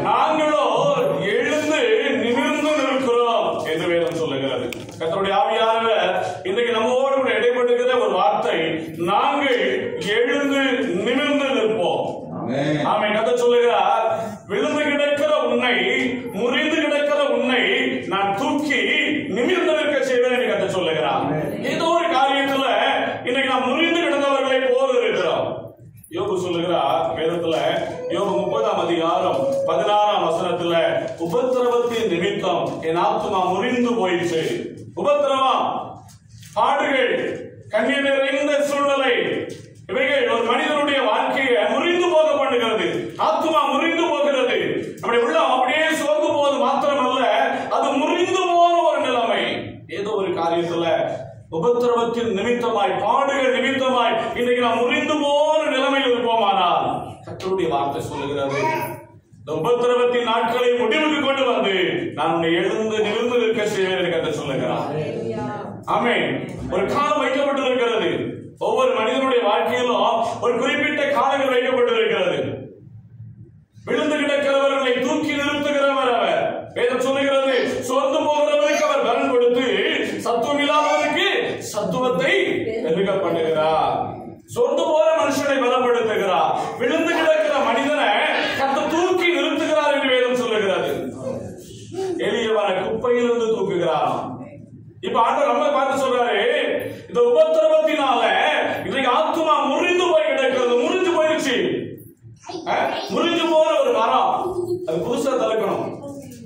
நாங்களோ எழுந்து நிமிர்ந்து நிற்கிறோம் என்று வேதம் சொல்லுகிறது. கர்த்தருடைய ஆவியானவர் இன்றைக்கு நம்மோடு கூட இடைப்பட்டிருக்கிற ஒரு வார்த்தை, நாங்கள் எழுந்து நிமிர்ந்து நிற்போம். ஆமென். கர்த்தர் சொல்லுகிறார், விழுந்து கிடக்கிற உன்னை, முறிந்து கிடக்கிற உன்னை நான் தூக்கி நிமிர்ந்து நிற்க செய்வேன் என்று கர்த்தர் சொல்லுகிறார். ஏதோ ஒரு காரியத்துல இன்னைக்கு நாம் முறிந்து கிடந்தவர்களை போல இருக்கிறோம். யோபு சொல்லுகிறார் வேதத்துல, யோபு 30ஆம் அதிகாரம் 16ஆம் வசனத்துல, உபத்திரவத்தின் நிமித்தம் என் ஆத்துமா முறிந்து போயிற்று. உபத்திரவம், பாடுகள், கண்ணீர் நிறைந்த சூழ்நிலை, இவைகள் ஒரு மனிதனுடைய வாழ்க்கையை முறிந்து போக பண்ணுகிறது. ஆத்துமா முறிந்து போகிறது. நம்முடைய உள்ளம் அப்படியே சோர்ந்து போவது மாத்திரமல்ல, அது முறிந்து போன ஒரு நிலைமை. ஏதோ ஒரு காரியத்துல உபத்திரவத்தின் நிமித்தமாய், பாடுகள் நிமித்தமாய் இன்றைக்கு நாம் முறிந்து போன நிலைமையில் இருப்போமானால், கர்த்தருடைய வார்த்தை சொல்லுகிறது, இந்த உபத்திரவத்தின் நாட்களை முடிவுக்கு கொண்டு வந்து நான் உன்னை எழுந்து நிமிர்ந்து நிற்க செய்வேன் என்று கர்த்தர் சொல்லுகிறார். ஆமென். ஒரு காலம் வைக்கப்பட்டிருக்கிறது. ஒவ்வொரு மனிதனுடைய வாழ்க்கையிலும் ஒரு குறிப்பிட்ட காலங்கள் வைக்கப்பட்டிருக்கிறது. விழுந்து கிடக்கிறவர்களை தூக்கி நிறுத்துகிறவர் அவர். வேதம் சொல்லுகிறது, சோர்ந்து போகிறவருக்கு அவர் பலன் கொடுத்து சத்துவம் இல்லாதவருக்கு சத்துவத்தை பெருக பண்ணுகிறார். சோர்ந்து போற மனுஷனை பலப்படுத்துகிறார். விழுந்து கிடக்கிற மனிதனை கர்த்தர் தூக்கி நிறுத்துகிறார் என்று வேதம் சொல்லுகிறது. எளியவனை குப்பையிலிருந்து தூக்குகிறார். இப்ப ஆண்டவர் நம்ம பார்த்து சொல்றாரு, இந்த உபத்திரவத்தினால இன்றைக்கு ஆத்துமா முறிந்து போய் கிடக்கிறது. முறிஞ்சு போயிடுச்சு. முறிஞ்சு போற ஒரு மரம் அது புதுசா தடுக்கணும்.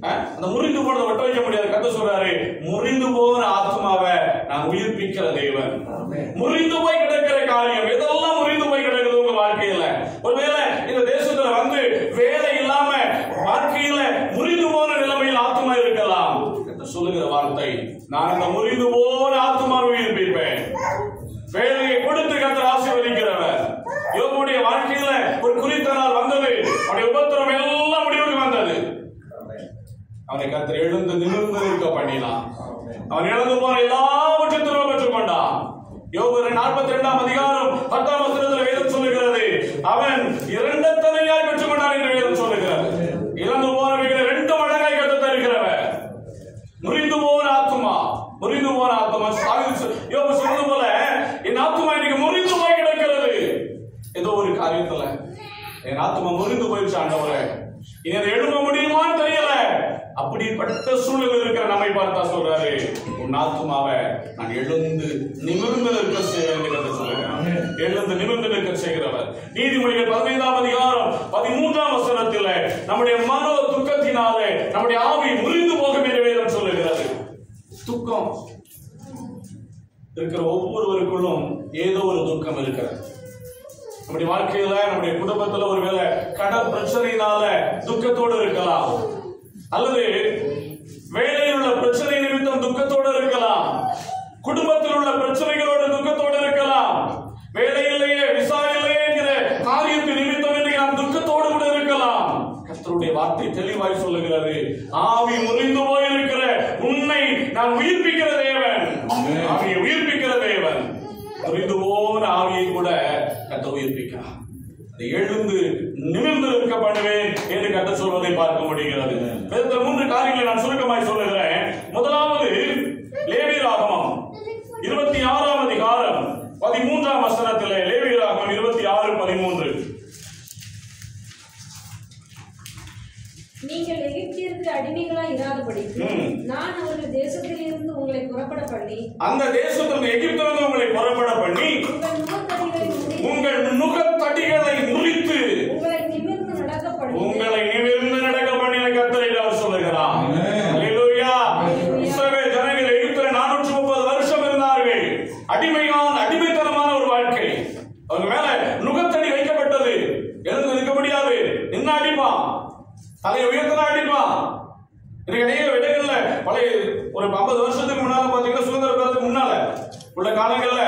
அந்த முறிந்து போனதை வெட்ட வைக்க முடியாது. கர்த்தர் சொல்றாரு, முறிந்து போற ஆத்மாவை நான் உயிர்ப்பிக்கிற தேவன். முறிந்து போய் கிடக்கிற காரியம் எதெல்லாம் முறிந்து போய் கிடக்குது உங்க வாழ்க்கையில? ஒருவேளை இந்த தேசத்துல வந்து வேலை இல்லாம வாழ்க்கையில முறிந்து போன நிலைமையில் ஆத்மா இருக்கலாம். சொல்லுகிற வார்த்தை, நான் அந்த முறிந்து போன ஆத்மாவை உயிர்ப்பிப்பேன். வேலையை கொடுத்து கர்த்தர் ஆசீர்வதிக்கிறவர். யோபுடைய வாழ்க்கையில ஒரு குறித்த நாள் வந்தது. அவருடைய உபத்திரம் எல்லாம் முடிவுக்கு வந்தது. அவனை கர்த்தர் எழுந்து நிமிர்ந்து நிற்க பண்ணினான். அவன் இழந்து போன எல்லாவற்றையும் திரும்ப பெற்றுக் கொண்டான். யோபு 42ஆம் அதிகாரம் 10ஆம் வசனத்தில் வேதம் சொல்லுகிறது, அவன் இரண்டத்தனையாய் பெற்றுக் கொண்டான் என்று வேதம் சொல்லுகிறது. இழந்து போனவைகளை 2 மடங்காய் கர்த்தர் தருகிறவர். முறிந்து போன ஆத்துமா, முறிந்து போன ஆத்துமா, யோபு சொன்னது போல என் ஆத்துமா இன்னைக்கு முறிந்து போய் கிடக்கிறது. ஏதோ ஒரு காரியத்துல என் ஆத்துமா முறிந்து போயிடுச்சு ஆண்டவரே, இனி அதை எழுத முடியுமான்னு தெரியல. அப்படிப்பட்ட சூழல் இருக்கிற நம்மை பார்த்தா சொல்றாரு, உன் ஆத்துமாவை நான் எழுந்து நிமிர்ந்து நிற்க செய்வேன் என்று சொல்லுகிறேன். எழுந்து நிமிர்ந்து நிற்க செய்கிறவர். நீதிமொழிகள் 15ஆம் அதிகாரம் 13ஆம் வசனத்தில், நம்முடைய மனோ துக்கத்தினாலே நம்முடைய ஆவி முறிந்து போகும் என்று வேதம் சொல்லுகிறது. துக்கம் இருக்கிற ஒவ்வொருவருக்குள்ளும் ஏதோ ஒரு துக்கம் இருக்கிறது. நம்முடைய வாழ்க்கையில, நம்முடைய குடும்பத்துல ஒருவேளை கடன் பிரச்சனையினால துக்கத்தோடு இருக்கலாம், அல்லது வேலையில் உள்ள பிரச்சனை நிமித்தம் துக்கத்தோடு இருக்கலாம், குடும்பத்தில் உள்ள பிரச்சனைகளோடு துக்கத்தோடு இருக்கலாம், வேலையிலேயே விசா இல்லையேங்கிற காரியத்தின் நிமித்தம் இன்றைக்கு நாம் துக்கத்தோடு கூட இருக்கலாம். கர்த்தருடைய வார்த்தை தெளிவாய் சொல்லுகிறது, ஆவி முறிந்து போயிருக்கிற உன்னை நான் உயிர்ப்பிக்கிற தேவன். ஆவியை உயிர்ப்பிக்கிற தேவன். முறிந்து போன ஆவியை கூட கர்த்தர் உயிர்ப்பிக்கிறார். அதை எழுந்து நிமிர்ந்து நிற்க பண்ணுவேன் என்று கர்த்தர் சொல்வதை பார்க்க முடிகிறது. 3 காரியங்களை நான் சுருக்கமாய் சொல்லுகிறேன். முதலாவது, லேவியராகமம் 26ஆம் அதிகாரம் 13ஆம் வசனத்திலே, லேவியராகமம் 26:13, நீங்கள் எகிப்தியருக்கு அடிமைகளாய் இராதபடிக்கு நான் அவர்கள் தேசத்திலிருந்து உங்களை புறப்பட பண்ணி, அந்த தேசத்திலிருந்து எகிப்திலிருந்து உங்களை புறப்பட பண்ணி, உங்கள் நுகத்தடிகளை முறித்து உங்களை நிமிர்ந்து நடக்க பண்ணி கர்த்தரை அவர் சொல்லுகிறார். அல்லேலூயா. இஸ்ரவேல் ஜனங்கள் எகிப்திலே 430 வருஷம் இருந்தார்கள். அடிமைத்தனமான ஒரு வாழ்க்கை. அவங்க மேல நுகத்தடி வைக்கப்பட்டது. எழுந்து நிற்க முடியாது. நின்று அடிப்பான், தலையை உயர்த்தினா அடிப்பான். நிறைய இடங்கள்ல பழைய ஒரு 50 வருஷத்துக்கு முன்னால பாத்தீங்கன்னா, சுதந்திர பெறதுக்கு முன்னால உள்ள காலங்கள்ல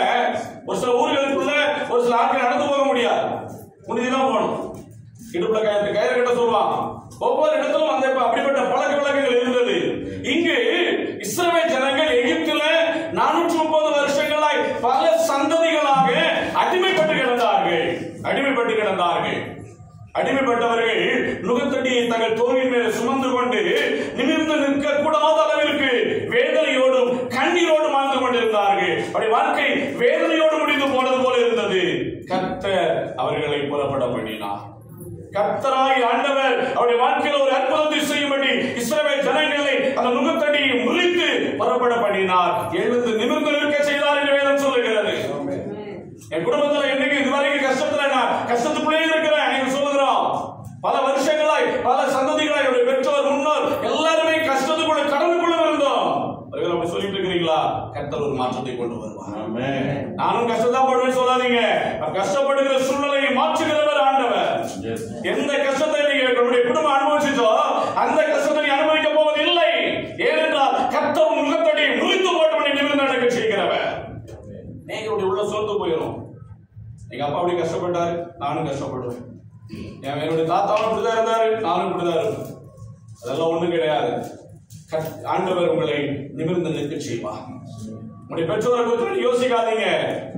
ஒரு சில ஊர்களுக்குள்ள ஒரு சில ஆட்கள் நடந்து போக முடியாது, முடிஞ்சுதான் போகணும். இடுப்புல கயிறு கட்ட சொல்லுவாங்க. ஒவ்வொரு இடத்திலும் அந்த அப்படிப்பட்ட பழக்க வழக்கங்கள் அடிமைப்பட்டு கிடந்தார்கள். அடிமைப்பட்டவர்கள் நுகத்தடியை தங்கள் தோளின் மேல் சுமந்து கொண்டு நிமிர்ந்து நிற்க கூடாத அளவிற்கு வேதனையோடும் கண்ணீரோடும் வாழ்ந்து கொண்டிருந்தார்கள். அவருடைய வாழ்க்கை வேதனையோடு முடிந்து போனது போல இருந்தது. கர்த்தர் அவர்களை புறப்பட பண்ணினார். கர்த்தராய் ஆண்டவர் அவருடைய வாழ்க்கையில் ஒரு அற்புதத்தை செய்யும்படி இஸ்ரவேல் ஜனங்களை அந்த நுகத்தடியை முறித்து புறப்பட பண்ணினார். எழுந்து நிமிர்ந்து நிற்க செய்தார் என்று வேதம் சொல்லுகிறது. என் குடும்பத்தில் என்னைக்கு இதுவரைக்கும் கஷ்டத்துல நான் கஷ்டத்துக்குள்ளே இருக்கிறேன் என்று சொல்லுகிறோம். பல வருஷங்களாய் பல சந்ததிகளாய் என்னுடைய பெற்றோர் முன்னோர் எல்லாருமே கஷ்டத்துக்குள்ள கடனுக்குள்ள இருந்தோம். அப்படி சொல்லிட்டு இருக்கிறீங்களா? கர்த்தர் ஒரு மாற்றத்தை கொண்டு வருவார். நானும் கஷ்டத்தான் படுவேன் சொல்லாதீங்க. கஷ்டப்படுகிற சூழ்நிலையை மாற்றுகிறவர் ஆண்டவர். எந்த கஷ்டத்தை நீங்க நம்முடைய குடும்பம் அனுபவிச்சோ அந்த கஷ்டத்தை நீ அனுபவிக்க போவதில்லை. ஏனென்றால் கர்த்தர் முகத்தடி முறித்து போட்டு நிமிர்ந்து நடக்க செய்கிறவர். நீங்க உள்ள சோர்ந்து போயிடும். எங்க அப்பா அப்படி கஷ்டப்பட்டாரு, நானும் கஷ்டப்படுவேன். என்னுடைய தாத்தாவும் இப்படிதான் இருந்தாரு, நானும் இப்படிதான் இருப்பேன். அதெல்லாம் ஒண்ணும் கிடையாது. ஆண்டவர் உங்களை நிமிர்ந்து நிற்க செய்வார். உங்களுடைய பெற்றோரை குறித்து யோசிக்காதீங்க.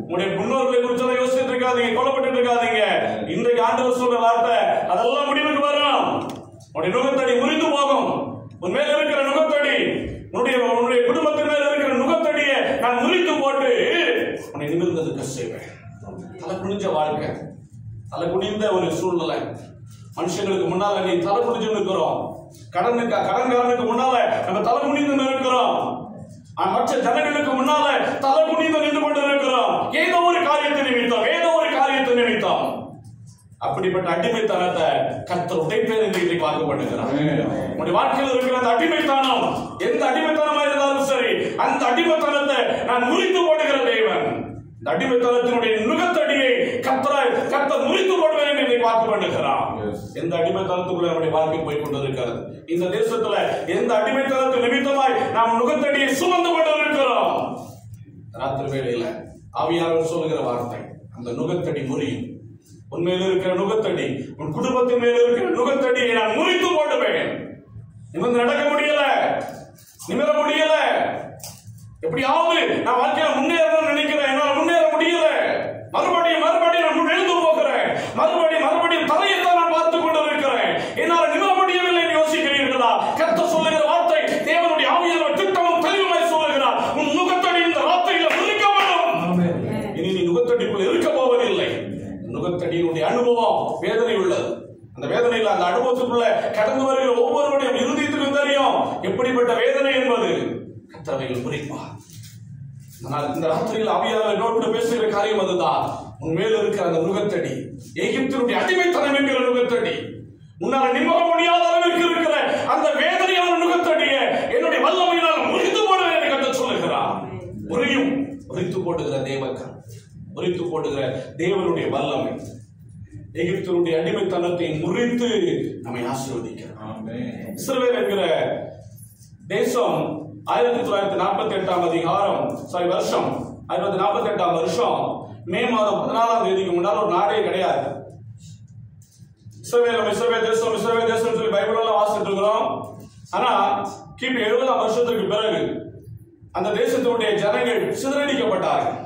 உங்களுடைய முன்னோர்களை குறித்து யோசிச்சுட்டு இருக்காதீங்க, கொல்லப்பட்டு இருக்காதீங்க. இன்றைக்கு ஆண்டவர் சொல்ற வார்த்தை அதெல்லாம் முடிவுக்கு வரும். உங்களுடைய நுகத்தடி முறிந்து போகும். உன் மேல இருக்கிற நுகத்தடி, உன்னுடைய குடும்பத்தின் மேல இருக்கிற நுகத்தடியை நான் முறித்து போட்டு உன்னை நிமிர்ந்து நிற்க செய்வேன். தலை குனிஞ்ச வாழ்க்கை, தலை குனிந்த ஒரு சூழ்நிலை. மனுஷங்களுக்கு முன்னால நீ தலை குனிஞ்சு நிற்கிறோம். கடன்காரனுக்கு முன்னால நம்ம தலை குனிந்து இருக்கிறோம். மற்ற ஜனங்களுக்கு முன்னால தலை குனிந்து நின்று கொண்டு இருக்கிறோம். ஏதோ ஒரு காரியத்தை நிமித்தம் அப்படிப்பட்ட அடிமைத்தனத்தை கர்த்தர் உடைப்பேன் என்று இன்றைக்கு வாக்குப்படுகிறார். உங்களுடைய வாழ்க்கையில் இருக்கிற அந்த அடிமைத்தனம் எந்த அடிமைத்தனமா இருந்தாலும் சரி, அந்த அடிமைத்தனத்தை நான் முறித்து போடுகிற தேவன். இந்த அடிமைத்தனத்தினுடைய நுகத்தடியை கர்த்தர் முறித்து போடுவேன் என்று இன்றைக்கு வாக்குப்படுகிறார். எந்த அடிமைத்தனத்துக்குள்ள நம்முடைய வாழ்க்கை போய் கொண்டிருக்கிறது? இந்த தேசத்துல எந்த அடிமைத்தனத்து நிமித்தமாய் நாம் நுகத்தடியை சுமந்து கொண்டிருக்கிறோம்? ராத்திரி வேளையில ஆவியானவர் சொல்லுகிற வார்த்தை, அந்த நுகத்தடி முறியும். உண்மையில் இருக்கிற நுகத்தடி, உன் குடும்பத்தின் மேல் இருக்கிற நுகத்தடியை நான் முறித்து போடுவேன். நிமிர்ந்து நடக்க முடியல, நிமிர முடியல. எப்படியாவது நான் வாழ்க்கையில முன்னேறணும்னு நினைக்கிறேன், என்னால் முன்னேற முடியல. மறுபடியும் நான் எழுந்து போகிறேன். மறுபடியும் தலையத்தான் நான் பார்த்துக் கொண்டு இருக்கிறேன். என்னால் நிமிர முடியவில்லை என்று யோசிக்கிறீர்களா? கர்த்தர் சொல்லுகிற வார்த்தை, தேவனுடைய ஆவியானவர் திட்டமும் தெளிவுமாய் சொல்லுகிறார். உன் நுகத்தடி இந்த வார்த்தையில முறிக்கப்படும். இனி நீ நுகத்தடிக்குள் இருக்க போவதில்லை. நுகத்தடியினுடைய அனுபவம் வேதனை உள்ளது. அந்த வேதனையில் அந்த அனுபவத்துக்குள்ள கடந்து வருகிற ஒவ்வொருவருடைய இருதயத்துக்கும் தெரியும் எப்படிப்பட்ட வேதனை என்பது. கர்த்தர் புரிப்பார். இந்த ராத்திரியில் ஆவியானவர் நோட்டு பேசுகிற காரியம் அதுதான். உண்மையில் இருக்கிற அந்த நுகத்தடி, எகிப்தினுடைய அடிமைத்தனம் என்கிற நுகத்தடி, உன்னால் நிமிர முடியாத அளவிற்கு இருக்கிற அந்த வேதனையான நுகத்தடியை என்னுடைய வல்லமையினால் முறித்து போடுவேன் என்று கர்த்தர் சொல்லுகிறார். முறித்து போடுகிற தேவக்கர், முறித்து போடுகிற தேவனுடைய வல்லமை எகிப்தினுடைய அடிமைத்தனத்தை முறித்து நம்மை ஆசீர்வதிக்கிறார். இஸ்ரவேல் என்கிற தேசம் 1948 வருஷம் 1948 வருஷம் மே மாதம் 14ஆம் தேதிக்கு முன்னால் ஒரு நாடே கிடையாது. இஸ்ரவேல் தேசம் சொல்லி பைபிள் வாசிட்டு இருக்கிறோம். ஆனா கிபி 70ஆம் வருஷத்துக்கு பிறகு அந்த தேசத்தினுடைய ஜனங்கள் சிதறடிக்கப்பட்டார்கள்.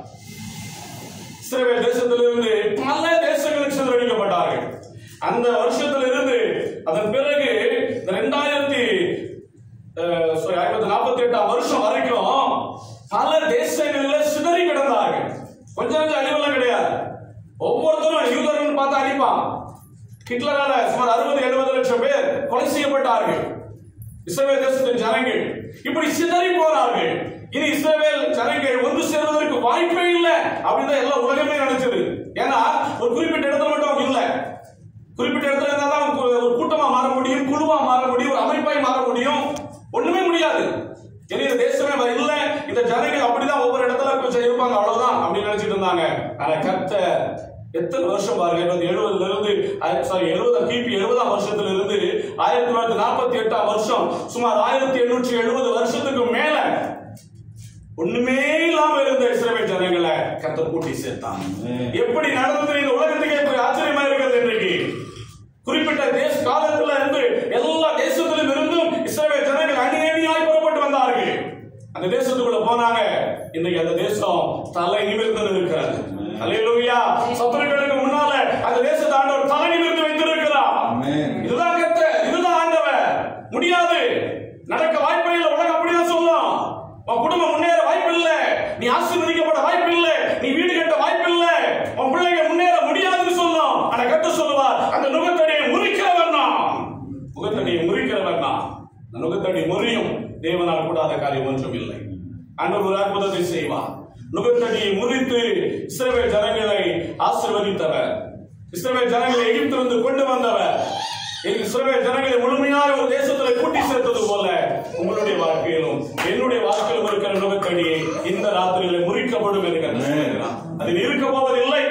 இஸ்ரவேல் தேசத்திலிருந்து பல தேசங்களுக்கு சிதறடிக்கப்பட்டார்கள். அந்த வருஷத்திலிருந்து அதன் பிறகு 1948 வருஷம் வரைக்கும் பல தேசங்களில் சிதறி கிடந்தார்கள். கொஞ்சம் அழிவெல்லாம் கிடையாது. ஒவ்வொருத்தரும் யூதர்கள் பார்த்து அழிப்பான். ஹிட்லரால சுமார் 60-70 லட்சம் பேர் கொலை செய்யப்பட்டார்கள். இஸ்ரவேல் தேசத்தின் ஜனங்கள் இப்படி சிதறி போனார்கள். இனி இஸ்ரவேல் ஜனங்கள் ஒன்று சேர்வதற்கு வாய்ப்பே இல்லை அப்படின்னு எல்லா உலகமே நினைச்சது. ஏன்னா ஒரு குறிப்பிட்ட இடத்துல மட்டும் அவங்க இல்லை. குறிப்பிட்ட இடத்துல இருந்தாதான் ஒரு கூட்டமா மாற முடியும், குழுவா மாற முடியும், ஒரு அமைப்பாய் மாற முடியும். ஒண்ணுமே முடியாது. இந்த தேசமே இல்ல, இந்த ஜனங்கள் அப்படிதான் ஒவ்வொரு இடத்துல கொஞ்சம் இருப்பாங்க, அவ்வளவுதான் அப்படின்னு நினைச்சிட்டு இருந்தாங்க. ஆனா கர்த்தர் எத்தனை வருஷம் பாருங்க, கிபி 70ஆம் வருஷத்துல இருந்து 1948ஆம் வருஷம் சுமார் 1870 வருஷத்துக்கு மேல ஒண்ணுமே இல்லாம இருந்த இஸ்ரவேல் ஜனங்களை கர்த்தர் கூட்டி சேர்த்தான். எப்படி நடந்தது இந்த உலகத்துக்கே ஆச்சரியமா இருக்கிறது. இன்றைக்கு குறிப்பிட்ட தேச காலத்துல இருந்து எல்லா தேசத்திலும் இருந்தும் இஸ்ரவேல் ஜனங்கள் அணியாய் புறப்பட்டு வந்தார்கள். அந்த தேசத்துக்குள்ள போனாங்க. இன்னைக்கு அந்த தேசம் தலை நிமிர்ந்து இருக்கிறது. அல்லேலூயா. சத்துருக்களுக்கு முன்னால அந்த தேசத்தை ஆண்டவர் தலை நிமிர்ந்து வைத்திருக்கிறார். இதுதான் கர்த்தர், இதுதான் ஆண்டவர். முடியாது, நடக்க வாய்ப்பே இல்லை. உலகம் அப்படிதான் சொல்லும். உன் குடும்பம் முன்னேற வாய்ப்பு இல்லை, நீ ஆசீர்வதிக்கப்பட வாய்ப்பு இல்லை, நீ வீடு கட்ட வாய்ப்பு இல்லை, உன் பிள்ளைங்க முன்னேற முடியாதுன்னு சொல்லும். ஆனா கர்த்தர் சொல்லுவார், அந்த நுகத்தடியை முறிக்கிறவர் நான். நுகத்தடியை முறிக்கிறவர் நான். அந்த நுகத்தடி முறியும். தேவனால் கூடாத காரியம் ஒன்றும் இல்லை. ஆண்டவர் ஒரு அற்புதத்தை செய்வார். நுகத்தடியை முறித்து இஸ்ரவேல் ஜனங்களை ஆசீர்வதித்தவர், இஸ்ரவேல் ஜனங்களை எகிப்திலிருந்து கொண்டு வந்தவர், இஸ்ரவேல் ஜனங்களை முழுமையாக ஒரு தேசத்தில் கூட்டி சேர்த்தது போல உங்களுடைய வாழ்க்கையிலும் என்னுடைய வாழ்க்கையிலும் இருக்கிற நுகத்தடியை இந்த ராத்திரியில முறிக்கப்படும் என்று சொல்கிறார். அதில் இருக்க போவதில்லை.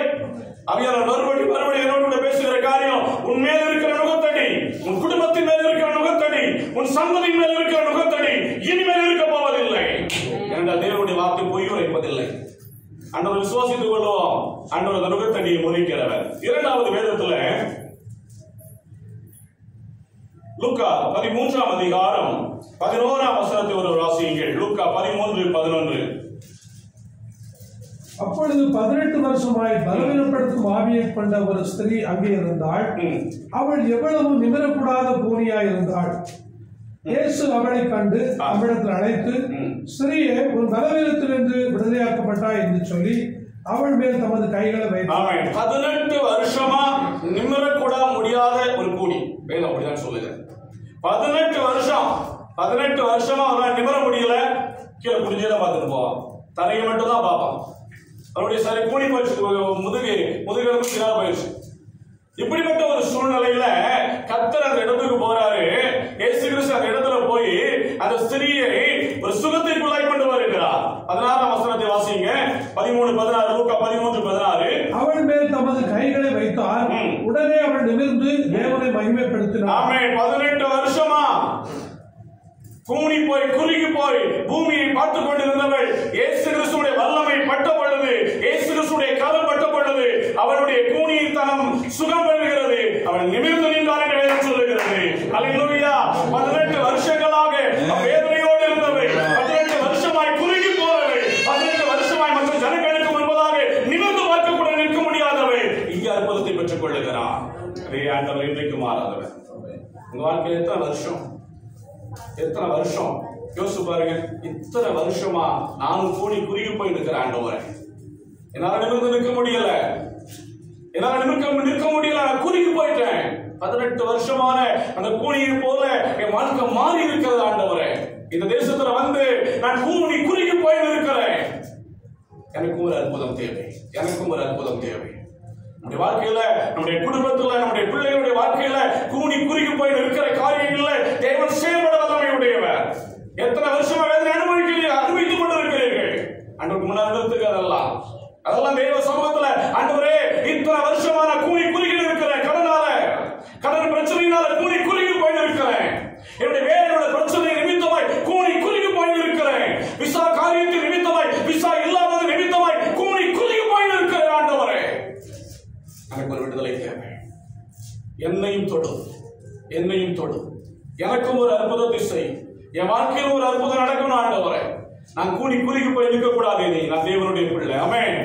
அவையாளர் மறுபடி என்னோட பேசுகிற காரியம், உன் மேல் இருக்கிற நுகத்தடி, உன் குடும்பத்தின் மேல் இருக்கிற நுகத்தடி, உன் சந்ததியின் மேல் இருக்கிற நுகத்தடி இனிமேல் இருக்க போவதில்லை. என்றால் தேவனுடைய வார்த்தை பொய் உரைப்பதில்லை. ஆண்டவர் விசுவாசித்துக் கொள்வோம். ஆண்டவர் அந்த நுகத்தடியை முறிக்கிறவர். இரண்டாவது வேதத்துல லூக்கா 13ஆம் அதிகாரம் 11ஆம் வசனத்தை ஒரு வாசியுங்கள். லூக்கா 13:11. அப்பொழுது 18 வருஷமாய் பலவீனப்படுத்தும் ஆவியை கொண்ட ஒரு ஸ்திரீ அங்கே இருந்தாள். அவள் எவ்வளவு நிமிரக்கூடாத பூனியாய் இருந்தாள். இயேசு அவளை கண்டு அவளிடத்தில் அழைத்து, ஸ்திரீயே, உன் பலவீனத்திலிருந்து விடுதலையாக்கப்பட்டாய் என்று சொல்லி அவள் மேல் தமது கைகளை வைத்தார். 18 வருஷமா நிமிரக்கூட முடியாத ஒரு கூடி, வேணும் அப்படிதான் சொல்லுங்க. 18 வருஷமா அவன் நிமிர முடியல. கீழே குடிஞ்சதான் பார்த்துட்டு போவான், தலையை மட்டும் தான் பார்ப்பான். அவருடைய சரி கூணி போயிடுச்சு, முதுகெலும்பு சிறா போயிடுச்சு. இப்படிப்பட்ட ஒரு சூழ்நிலையில கர்த்தர் அந்த இடத்துக்கு போறாரு. இயேசு கிறிஸ்து அந்த இடத்துல போய் அந்த ஸ்திரியை ஒரு சுகத்திற்குள்ளாய் கொண்டு வருகிறார். 16ஆம் வசனத்தை வாசிங்க. 13:16. லூக்கா 13:16. அவள் மேல் தமது கைகளை வைத்தார். உடனே அவள் நிமிர்ந்து தேவனை மகிமைப்படுத்தினார். ஆமென். 18 வருஷமா கூனி போய் குறுகி போய் பூமியை பார்த்துக் கொண்டிருந்தவள் இயேசு கிறிஸ்துவுடைய வல்லமை பட்ட பொழுது, இயேசு கிறிஸ்துவுடைய கரம் பட்ட பொழுது அவளுடைய கூனியின் தனம் சுகம் பெறுகிறது. அவள் நிமிர்ந்து நின்றாள் என்று வேதம் சொல்லுகிறது. அல்லேலூயா. 18 வருஷங்களாக வேதனையோடு இருந்தவள், 18 வருஷமாய் குறுகி போறவள், 18 வருஷமாய் மற்ற ஜனங்களுக்கு முன்பதாக நிமிர்ந்து பார்க்க கூட நிற்க முடியாதவள் இங்கே அற்புதத்தை பெற்றுக் கொள்ளுகிறார். அதே ஆண்டவர் இன்றைக்கு மாறாதவர். உங்க வாழ்க்கையில் எத்தனை வருஷம் யோசிச்சு பாருங்க. இத்தனை வருஷமா நானும் கூனி குறுகி போய் நிற்கிற ஆண்டவரை, என்னால நிமிர்ந்து நிற்க முடியல, நான் குறுகி போயிட்டேன். 18 வருஷமான அந்த கூனியை போல என் வாழ்க்கை மாறி இருக்கிறது ஆண்டவரே. இந்த தேசத்துல வந்து நான் கூனி குறுகி போய் இருக்கிறேன். எனக்கும் ஒரு அற்புதம் தேவை, நம்முடைய வாழ்க்கையில, நம்முடைய குடும்பத்துல, நம்முடைய பிள்ளைகளுடைய வாழ்க்கையில கூனி குறுகி போய் இருக்கிற காரியங்கள்ல தேவன் செயல்பட வல்லமையுடையவர். எத்தனை வருஷமா வேதனை அனுபவித்துக் கொண்டிருக்கிறீர்கள். அன்றைக்கு முன்னாடி அதெல்லாம் தேவ சமூகத்துல, ஆண்டவரே, இத்தனை வருஷமான கூனி குறுகி இருக்கிற கடன் பிரச்சனையினால கூனி குறுகி போய் இருக்கிறேன். என்னுடைய வேலையோட பிரச்சனை நிமித்தமாய் கூனி குறுகி போய் இருக்கிறேன். விசா காரியத்தின் நிமித்தமாய், விசா இல்லாதது நிமித்தமாய் கூனி குறுகி போய் இருக்கிற ஆண்டவரே, எனக்கு ஒரு விடுதலை தேவை. என்னையும் தொடு, எனக்கும் ஒரு அற்புதத்தை செய். என் வாழ்க்கையில் ஒரு அற்புதம் நடக்கணும் ஆண்டவரே. நான் கூனி குறுகி போய் நிற்க கூடாது. நான் தேவனுடைய பிள்ளை. ஆமென்.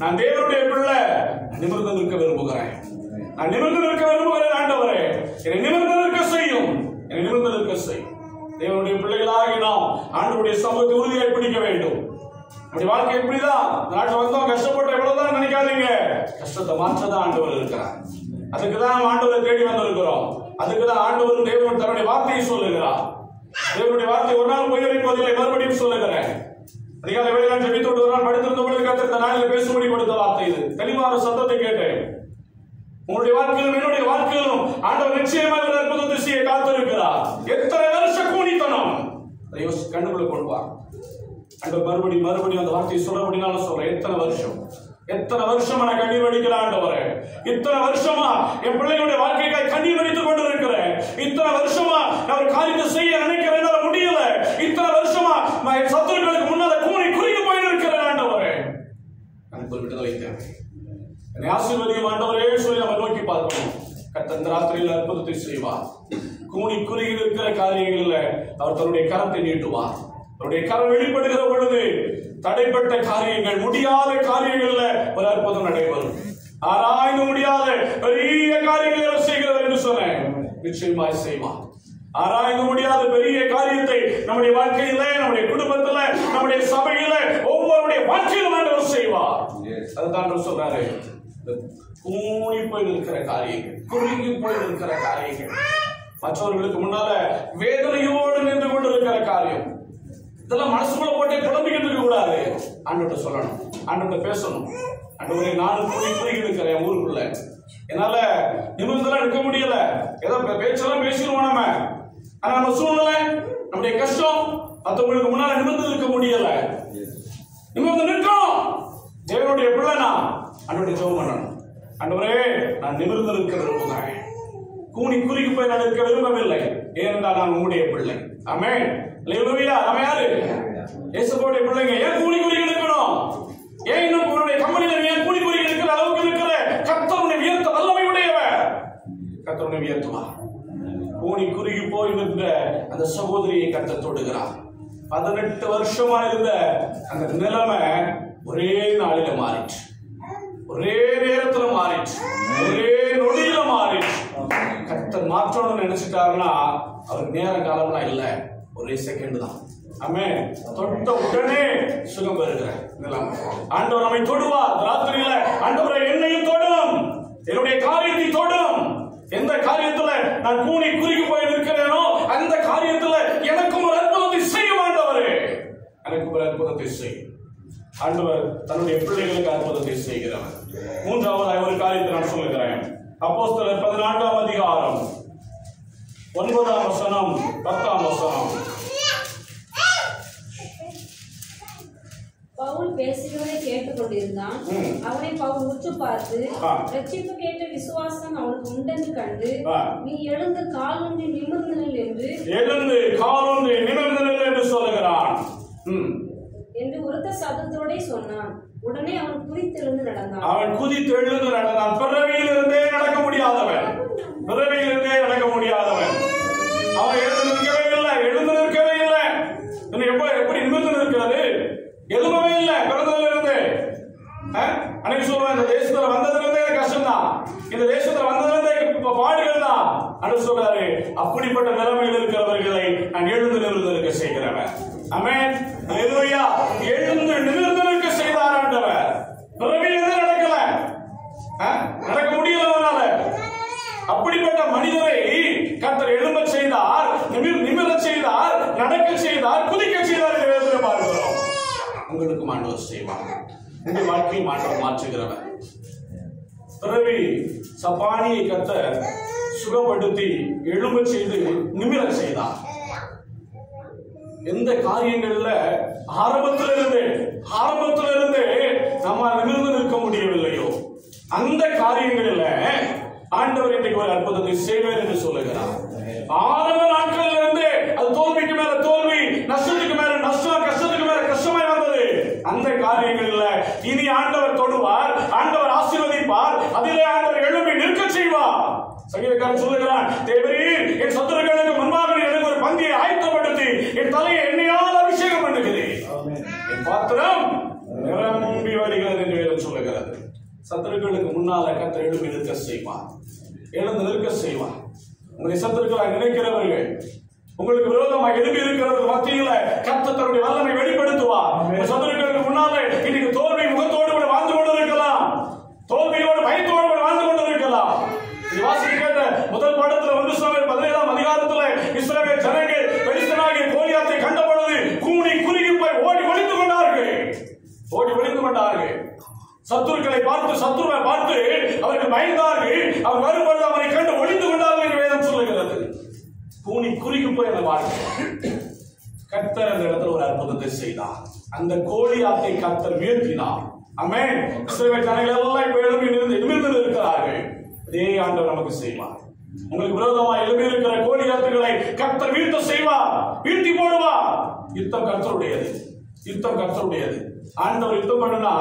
நான் தேவனுடைய பிள்ளை. நிமிர்ந்து நிற்க விரும்புகிறேன். ஆண்டவரே, என்னை நிமிர்ந்து நிற்க செய்யும். தேவனுடைய பிள்ளைகளாகி நாம் ஆண்டவருடைய சமூகத்தை உறுதியாக பிடிக்க வேண்டும். நம்முடைய வாழ்க்கை இப்படிதான். நாட்டில் வந்தோம், கஷ்டப்பட்ட எவ்வளவுதான் நினைக்காதீங்க. கஷ்டத்தை மாற்றதான் ஆண்டவர் இருக்கிறார். அதுக்குதான் நாம் ஆண்டவரை தேடி வந்திருக்கிறோம். அதுக்குதான் ஆண்டவர் தேவன் தன்னுடைய வார்த்தையை சொல்லுகிறார். தேவனுடைய வார்த்தை ஒரு நாள் பொய் உரைப்பதில்லை, மறுபடியும் சொல்லுகிறேன். அதிகாலை வேலையில் ஜெபித்தோடு ஒரு நாள் படுத்திருந்த பொழுது கர்த்தர் இந்த நாளில் பேசும்படி கொடுத்த வார்த்தை இது. தெளிவான சத்தத்தை கேட்டேன். உங்களுடைய வாழ்க்கையிலும் என்னுடைய வாழ்க்கையிலும் ஆண்டவர் நிச்சயமாக ஒரு அற்புதத்தை செய்ய காத்திருக்கிறார். எத்தனை வருஷ கூனித்தனம் அதை கண்டுக்குள்ள கொள்வார். ஆண்டவர் மறுபடியும் அந்த வார்த்தையை சொல்றபடினாலும் சொல்றேன். எத்தனை வருஷமா நான் கண்ணீர் வடிக்கிற ஆண்டவரே, இத்தனை வருஷமா என் பிள்ளைகளுடைய வாழ்க்கைக்காக கண்ணீர் வடித்துக் கொண்டிருக்கிறேன். இத்தனை வருஷமா நான் ஒரு காரியத்தை செய்ய நினைக்கிறேன், என்னால முடியல. இத்தனை வருஷமா என் சத்துருக்களுக்கு முன்னால கூனி குறுகி போயிருக்கிறேன் ஆண்டவரே, எனக்கு ஒரு விடுதலை தேவை. என்னை ஆசீர்வதியும் ஆண்டவரே சொல்லி நம்ம நோக்கி பார்க்கணும். கர்த்தர் ராத்திரியில் அற்புதத்தை செய்வார். கூனி குறுகி இருக்கிற காரியங்கள்ல அவர் தன்னுடைய கரத்தை நீட்டுவார். அவருடைய கரம் வெளிப்படுகிற பொழுது தடைப்பட்ட காரியங்கள், முடியாத காரியங்கள்ல ஒரு அற்புதம் நடைபெறும். ஆராய்ந்து முடியாத பெரிய காரியங்களை அவர் செய்கிறவர் என்று சொன்னேன். நிச்சயமாய் செய்வார். ஆராய்ந்து முடியாத பெரிய காரியத்தை நம்முடைய வாழ்க்கையில, நம்முடைய குடும்பத்துல, நம்முடைய சபையில, ஒவ்வொருடைய வாழ்க்கையிலும் ஆண்டவர் செய்வார். அதுதான் சொல்றாரு, கூணி போய் இருக்கிற காரியங்கள், குறுகி போய் இருக்கிற காரியங்கள், மற்றவர்களுக்கு முன்னால வேதனையோடு நின்று கொண்டு இருக்கிற காரியம், இதெல்லாம் மனசுக்குள்ள போட்டு குழம்பிக்கிட்டு இருக்க கூடாது. ஆண்டவர்கிட்ட சொல்லணும், ஆண்டவர்கிட்ட பேசணும். ஆண்டவரே, நானும் கூணி குறுகி இருக்கிறேன் என் ஊருக்குள்ள, என்னால நிமிர்ந்தெல்லாம் எடுக்க முடியல. ஏதோ பேச்செல்லாம் பேசிடுவோம் நம்ம, ஆனா நம்ம சூழ்நிலை, நம்முடைய கஷ்டம், மற்றவங்களுக்கு முன்னால நிமிர்ந்து இருக்க முடியல. நிமிர்ந்து நிற்கணும். தேவனுடைய பிள்ளைனா ஆண்டவருடைய ஜெபம் பண்ணணும். ஆண்டவரே, நான் நிமிர்ந்து இருக்க விரும்புகிறேன், கூணி குறுகி போய் நான் இருக்க விரும்பவில்லை, ஏனென்றால் நான் உங்களுடைய பிள்ளை. ஆமென். அல்லேலூயா. நம்ம யாரு? இயேசுவோடைய பிள்ளைங்க. ஏன் கூணி குறுகி இருக்கணும்? ஏன் இன்னும் உங்களுடைய கம்பெனியில ஏன் கூணி குறுகி இருக்கிற அளவுக்கு இருக்கிற? கர்த்தருடைய வியர்த்த வல்லமை உடையவர், கர்த்தருடைய வியர்த்துவார். கூணி குறுகி போய் நின்ற அந்த சகோதரியை கர்த்தர் தொடுகிறார். 18 வருஷமா இருந்த அந்த நிலைமை ஒரே நாளில மாறிச்சு, ஒரே நேரத்துல மாறிச்சு, ஒரே நொடியில மாறிச்சு. கர்த்தர் மாற்றணும்னு நினைச்சிட்டாருன்னா அவர் நேர காலம்லாம் இல்ல, ஒரே செகண்ட் தான். ஆமென். தொட்ட உடனே சுகம் பெறுகிற நிலைமை. ஆண்டவர் நம்மை தொடுவார். ராத்திரியில ஆண்டவரை என்னையும் தொடும், என்னுடைய காரியத்தை தொடும். எந்த காரியத்துல நான் கூணி குறுகி போய் நிற்கிறேனோ அந்த காரியத்துல எனக்கும் ஒரு அற்புதத்தை செய்யும் ஆண்டவரே, எனக்கு ஒரு அற்புதத்தை செய்யும். ஆண்டவர் தன்னுடைய பிள்ளைகளுக்கு அற்புதத்தை செய்கிறவர். மூன்றாவது ஒரு காரியத்தை நான் சொல்லுகிறேன். அப்போஸ்தலர் 14ஆம் அதிகாரம் 9ஆம் வசனம் 10ஆம் வசனம். பவுல் பேசுகிறதை கேட்டுக் கொண்டிருந்தான். அவனை பவுல் உற்று பார்த்து, ரட்சிப்பு கேட்ட விசுவாசம் அவனுக்கு உண்டென்று கண்டு, நீ எழுந்து காலொன்றி நிமிர்ந்து நில் என்று சொல்லுகிறான் என்று உரத்த சத்தத்தோட சொன்னான். உடனே அவன் குதித்தெழுந்து நடந்தான். பிறவியிலிருந்தே நடக்க முடியாதவன், அவன் எழுந்து நிற்கவே இல்லை. எப்படி நிமிர்ந்து நிற்கிறது? எதுவுமே இல்லை. பிறந்ததுல இருந்து அன்னைக்கு சொல்லுவேன், இந்த தேசத்துல வந்ததுல இருந்தே கஷ்டம் தான், இந்த தேசத்துல வந்ததுல இருந்தே பாடுகள் தான் அப்படின்னு சொல்றாரு. அப்படிப்பட்ட நிலைமையில் இருக்கிறவர்களை நான் எழுந்து நிமிர்ந்து இருக்க செய்கிறவன். ஆமென். அல்லேலூயா. எழுந்து நிமிர்ந்து இருக்க செய்தார் ஆண்டவர். பிறவியிலிருந்து நடக்கல, நடக்க முடியலவனால. அப்படிப்பட்ட மனிதரை கர்த்தர் எழும்ப செய்தார், நிமிர செய்தார், நடக்க செய்தார், குதிக்க செய்தார் என்று வேதத்தில் பார்க்கிறோம். உங்களுக்கு ஆண்டவர் செய்வார். உங்கள் வாழ்க்கையை ஆண்டவர் மாற்றுகிறவர். பிறவி சப்பானியை கர்த்தர் சுகப்படுத்தி எழும்ப செய்து நிமிர செய்தார். எந்த காரியங்கள்ல ஆரம்பத்திலிருந்து நம்ம நிமிர்ந்து நிற்க முடியவில்லையோ அந்த காரியங்களில் ஆண்டவர் இன்றைக்கு ஒரு அற்புதத்தை செய்வார் என்று சொல்லுகிறார். ஆரம்ப நாட்களில் இருந்து அது தோல்விக்கு மேல தோல்வி, நஷ்டத்துக்கு மேல நஷ்டம், கஷ்டத்துக்கு மேல கஷ்டமாய் வந்தது. அந்த காரியங்களில் இனி ஆண்டவர் தொடுவார், ஆண்டவர் ஆசீர்வதிப்பார், அதிலே ஆண்டவர் எழுப்பி நிற்க செய்வார். சங்கீதக்காரன் சொல்லுகிறான், தேவரீர் என் சத்துருக்களுக்கு முன்பாக எனக்கு ஒரு பந்தியை ஆயத்தப்படுத்தி என் தலையை எண்ணெயால் அபிஷேகம் பண்ணுகிறேன், என் பாத்திரம் நிரம்பி வருகிறது என்று வேதம் சொல்லுகிறது. சத்துருக்களுக்கு முன்னால கர்த்தர் எழுப்பி நிற்க செய்வார், எழுந்து நிற்க செய்வார். உங்களை சத்துருக்களாக நினைக்கிறவர்கள், உங்களுக்கு விரோதமாக எழுப்பி இருக்கிறவர்கள் மத்தியில கர்த்தர் தன்னுடைய வல்லமை வெளிப்படுத்துவார். சத்துருக்களுக்கு முன்னால இன்னைக்கு தோல்வி முகத்தோடு கூட வாழ்ந்து கொண்டிருக்கலாம், தோல்வியோடு பயத்தோடு கூட வாழ்ந்து கொண்டிருக்கலாம். வாசிக்கிற முதல் பாடத்துல 1 சாமுவேல் 17ஆம் அதிகாரத்துல இஸ்ரவேல் ஜனங்கள் பெலிஸ்தனாகிய கோலியாத்தை கண்ட பொழுது கூனி குறுகி போய் ஓடி ஒளிந்து கொண்டார்கள். சத்துருக்களை சத்துருவை பார்த்து அவர்கள் பயந்தார்கள். அவர் வரும்பொழுது அவரை கண்டு ஒளிந்து கொண்டார்கள் என்று வேதம் சொல்லுகிறது. கூனி குறுகி போய் அந்த வாழ்க்கை கர்த்தர் அந்த இடத்துல ஒரு அற்புதத்தை செய்தார். அந்த கோலியாத்தை கர்த்தர் வீழ்த்தினார். ஆமென். இஸ்ரவேல் ஜனங்கள் எல்லாம் இப்ப எழுப்பி நிமிர்ந்து இருக்கிறார்கள். அதே ஆண்டவர் நமக்கு செய்வார். உங்களுக்கு விரோதமாக எழுப்பி இருக்கிற கோலியாத்துகளை கர்த்தர் வீழ்த்த செய்வார், வீழ்த்தி போடுவார். யுத்தம் கர்த்தருடையது. ஆண்டவர் யுத்தம் பண்ணுனா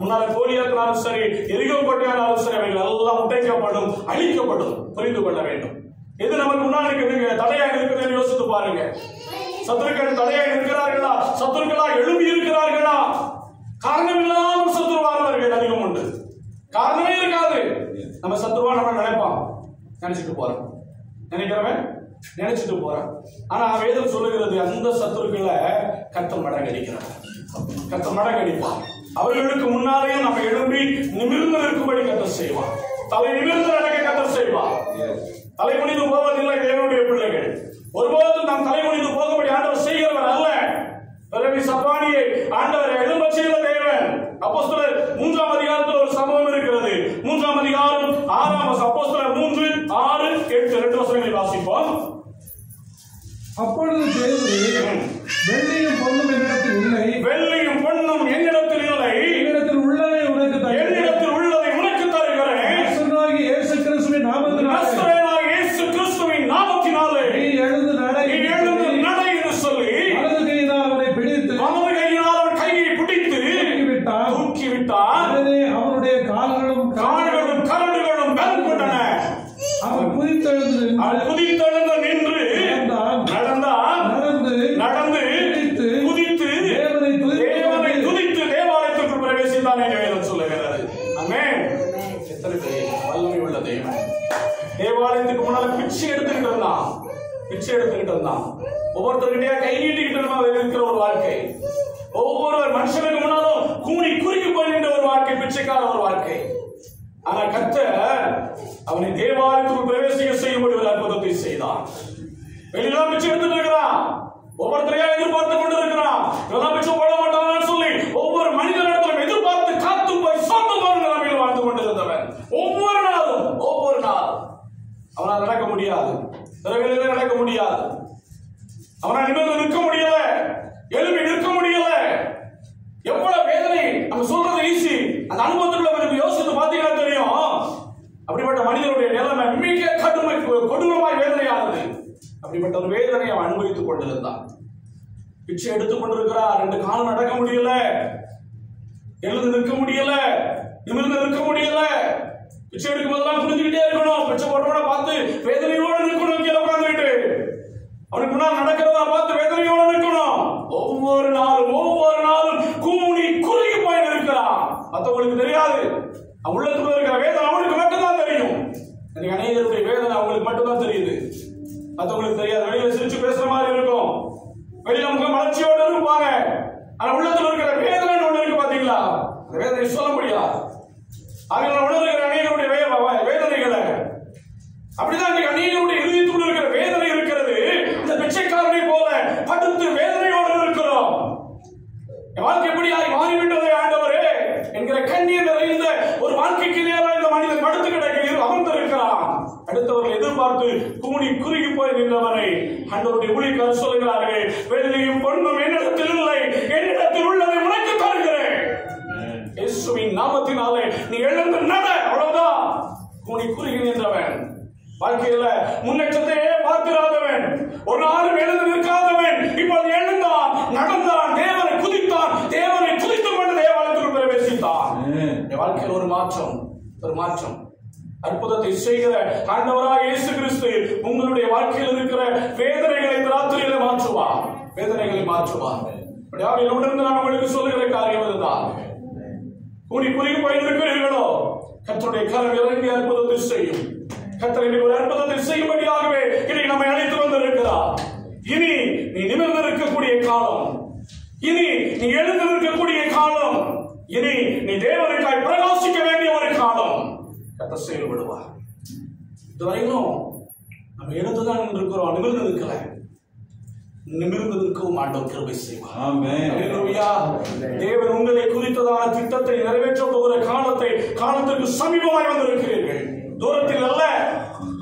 முன்னால கோலியாத்தினாலும் சரி, எரிகோ கோட்டையானாலும் சரி, அவைகள் எல்லாம் உடைக்கப்படும், அழிக்கப்படும். புரிந்து கொள்ள வேண்டும். எது நமக்கு முன்னாடி தடையாக இருக்கிறது யோசித்து பாருங்க. சத்துருக்கள் தடையாக இருக்கிறார்களா? சத்துருக்களா எழுப்பி இருக்கிறார்களா? காரணம் இல்லாமல் சத்துருவானவர்கள் அதிகம் உண்டு. காரணமே இருக்காது. நம்ம சத்துருவா நம்ம நினைப்பான், நினைச்சிட்டு போறோம், நினைக்கிறவன் நினைச்சிட்டு போறான். ஆனா வேதம் சொல்லுகிறது அந்த சத்துருக்களை கர்த்தர் மடங்கடிக்கிறார், கர்த்தர் மடங்கடிப்பான். அவர்களுக்கு முன்னாலேயும் நம்ம எழும்பி நிமிர்ந்து இருக்கும்படி கர்த்தர் செய்வான். தலை நிமிர்ந்து நடக்க கர்த்தர் செய்வான். தலை குனிந்து போவதில்லை தேவனுடைய பிள்ளைகள். ஒருபோதும் நாம் தலை குனிந்து போகும்படி ஆண்டவர் செய்கிறவர் அல்ல. பிறவி சப்பானியை ஆண்டவரை எழும்ப செய்த தேவன். அப்போஸ்தலர் 3ஆம் அதிகாரத்தில் ஒரு சம்பவம் இருக்கிறது. 3ஆம் அதிகாரம் 6ஆம் அப்போஸ்தலர் 3, 6, 8 2 வசனங்களை வாசிப்போம். அப்பொழுது பேதுரு, வெள்ளியும் பொன்னும் என்னிடத்தில் இல்லை, வெள்ளியும் பொன்னும் என்னிடத்தில் இல்லை, என்னிடத்தில் உள்ளதை உனக்கு தருகிறேன், என்னிடத்தில் உள்ளதை உனக்கு தருகிறேன். நசரேயனாகிய இயேசு கிறிஸ்துவின் நாமத்தினாலே நீ எழுந்து நட என்று சொல்லி வலது கையினால் அவனை பிடித்து அவன் கையை பிடித்து தூக்கி விட்டான். அவனுடைய கால்களும் கரடுகளும் பலப்பட்டன. அவன் குதித்தெழுந்து நின்று நடந்து குதித்து தேவனை துதித்து தேவாலயத்திற்குள் பிரவேசித்தான் என்று வேதம் சொல்லுகிறது. ஆமென். எத்தனை பேர் வல்லமை உள்ள தேவன். தேவாலயத்துக்கு முன்னால பிச்சை எடுத்துக்கிட்டு இருந்தான். ஒவ்வொருத்தருக்கிட்டே கை நீட்டிக்கிட்டு இருக்கிற ஒரு வாழ்க்கை. ஒவ்வொரு மனுஷனுக்கு முன்னாலும் கூணி குறுகி போய் நின்ற ஒரு வாழ்க்கை, பிச்சைக்கார ஒரு வாழ்க்கை. ஆனா கர்த்தர் அவனை தேவாலயத்துக்குள் பிரவேசிக்க செய்யும்படி ஒரு அற்புதத்தை செய்தான். வெளியெல்லாம் பிச்சை எடுத்துட்டு இருக்கிறான், ஒவ்வொருத்தரையா எதிர்பார்த்து கொண்டு இருக்கிறான். இவெல்லாம் பிச்சை போட மாட்டான்னு சொல்லி ஒவ்வொரு மனிதனிடத்திலும் எதிர்பார்த்து காத்து போய் சொந்த போன நிலைமையில் வாழ்ந்து கொண்டிருந்தவன். ஒவ்வொரு நாளும் அவனால் நடக்க முடியாது, பிறவிலே நடக்க முடியாது, அவனால் நிமிர்ந்து நிற்க முடியல, எழுப்பி நிற்க முடியல. எவ்வளவு வேதனை! நம்ம சொல்றது ஈஸி, அந்த அனுபவத்துக்குள்ள யோசித்து பார்த்தீங்கன்னா தெரியும். அப்படிப்பட்ட மனிதனுடைய நிலைமை மிக கடுமை, கொடூரமாய் வேதனையானது. அப்படிப்பட்ட ஒரு வேதனையை அவன் அனுபவித்துக் கொண்டிருந்தான். பிச்சை எடுத்துக் கொண்டிருக்கிறார். 2 காலம் நடக்க முடியல, எழுந்து நிற்க முடியல, நிமிர்ந்து நிற்க முடியல. பிச்சை எடுக்கும் போதெல்லாம் புரிஞ்சுக்கிட்டே இருக்கணும். பிச்சை போட்டவனை பார்த்து வேதனையோடு நிற்கணும். கீழே உட்கார்ந்துட்டு அவனுக்கு முன்னால் நடக்கிறத பார்த்து வேதனையோடு நிற்கணும். ஒவ்வொரு நாளும் கூணி குறுகி போய் நிற்கிறான். மற்றவங்களுக்கு தெரியாது. உள்ளத்துக்குள்ள இருக்கிற வேதனை அவனுக்கு மட்டும்தான் தெரியும். எனக்கு அநேகருடைய வேதனை அவங்களுக்கு மட்டும்தான் தெரியுது, மற்றவங்களுக்கு தெரியாது. வெளியில சிரிச்சு பேசுற மாதிரி இருக்கும், வெளியில முக மலர்ச்சியோடு இருப்பாங்க. ஆனா உள்ளத்துல இருக்கிற வேதனை ஒண்ணு இருக்கு பாத்தீங்களா, அந்த வேதனை சொல்ல முடியாது. அவங்க உணர்கிற அநேகருடைய வேதனைகளை அப்படிதான் அநேகருடைய இதயத்துக்குள்ள இருக்கிற வேதனை இருக்கிறது. இந்த பிச்சைக்காரனை போல படுத்து வேதனையோடு இருக்கிறோம். வாழ்க்கை எப்படியாய் மாறிவிட்டது ஆண்டவரே என்கிற கண்ணீர் நிறைந்த ஒரு வாழ்க்கைக்கு நேராக இந்த மனிதன் படுத்து கிடக்க அமர்ந்திருக்கிறான். அடுத்தவர்கள் எதிர்பார்த்து கூணி குறுகி போய் நின்றவனை ஆண்டவருடைய ஊழியக்காரர் சொல்லுகிறார்கள், வெள்ளியும் பொன்னும் என்னிடத்தில் இல்லை, என்னிடத்தில் உள்ளதை உனக்கு தருகிறேன். இயேசுவின் நாமத்தினாலே நீ எழுந்து நட. அவ்வளவுதான். கூணி குறுகி நின்றவன், வாழ்க்கையில முன்னேற்றத்தையே பார்க்கிறாதவன், ஒரு நாளும் எழுந்து நிற்காதவன், இப்போது எழுந்தான், நடந்தான், தேவனை குதித்தான், தேவனை குதித்துக் கொண்டு தேவாலயத்திற்குள் பிரவேசித்தான். வாழ்க்கையில் ஒரு மாற்றம் அற்புதத்தை செய்கிற ஆண்டவராகிய இயேசு கிறிஸ்து உங்களுடைய வாழ்க்கையில் இருக்கிற வேதனைகளை இந்த ராத்திரியில மாற்றுவார். உணர்ந்து நான் உங்களுக்கு சொல்லுகிற காரியம் இதுதான். கூணி குறுகி போயிருக்கிறீர்களோ, கர்த்தருடைய கரம் இறங்கி அற்புதத்தை செய்யும். கர்த்தர் ஒரு அற்புதத்தை செய்யும்படியாகவே இனி நம்மை அழைத்து வந்திருக்கிறார். இனி நீ நிமிர்ந்து இருக்கக்கூடிய காலம், இனி நீ எழுந்து இருக்கக்கூடிய காலம், இனி நீ தேவனுக்காய் பிரகாசிக்க வேண்டிய ஒரு காலம். கர்த்தர் செயல்படுவார். இதுவரையிலும் நம்ம எழுந்துதான் இருக்கிறோம், நிமிர்ந்து நிற்கல. நிமிர்ந்து நிற்கவும் ஆண்டவர் கிருபை செய்வார். ஆமென். ஹல்லேலூயா. தேவன் உங்களை குறித்ததான திட்டத்தை நிறைவேற்ற போகிற காலத்திற்கு சமீபமாய் வந்திருக்கிறீர்கள். தூரத்தில் அல்ல.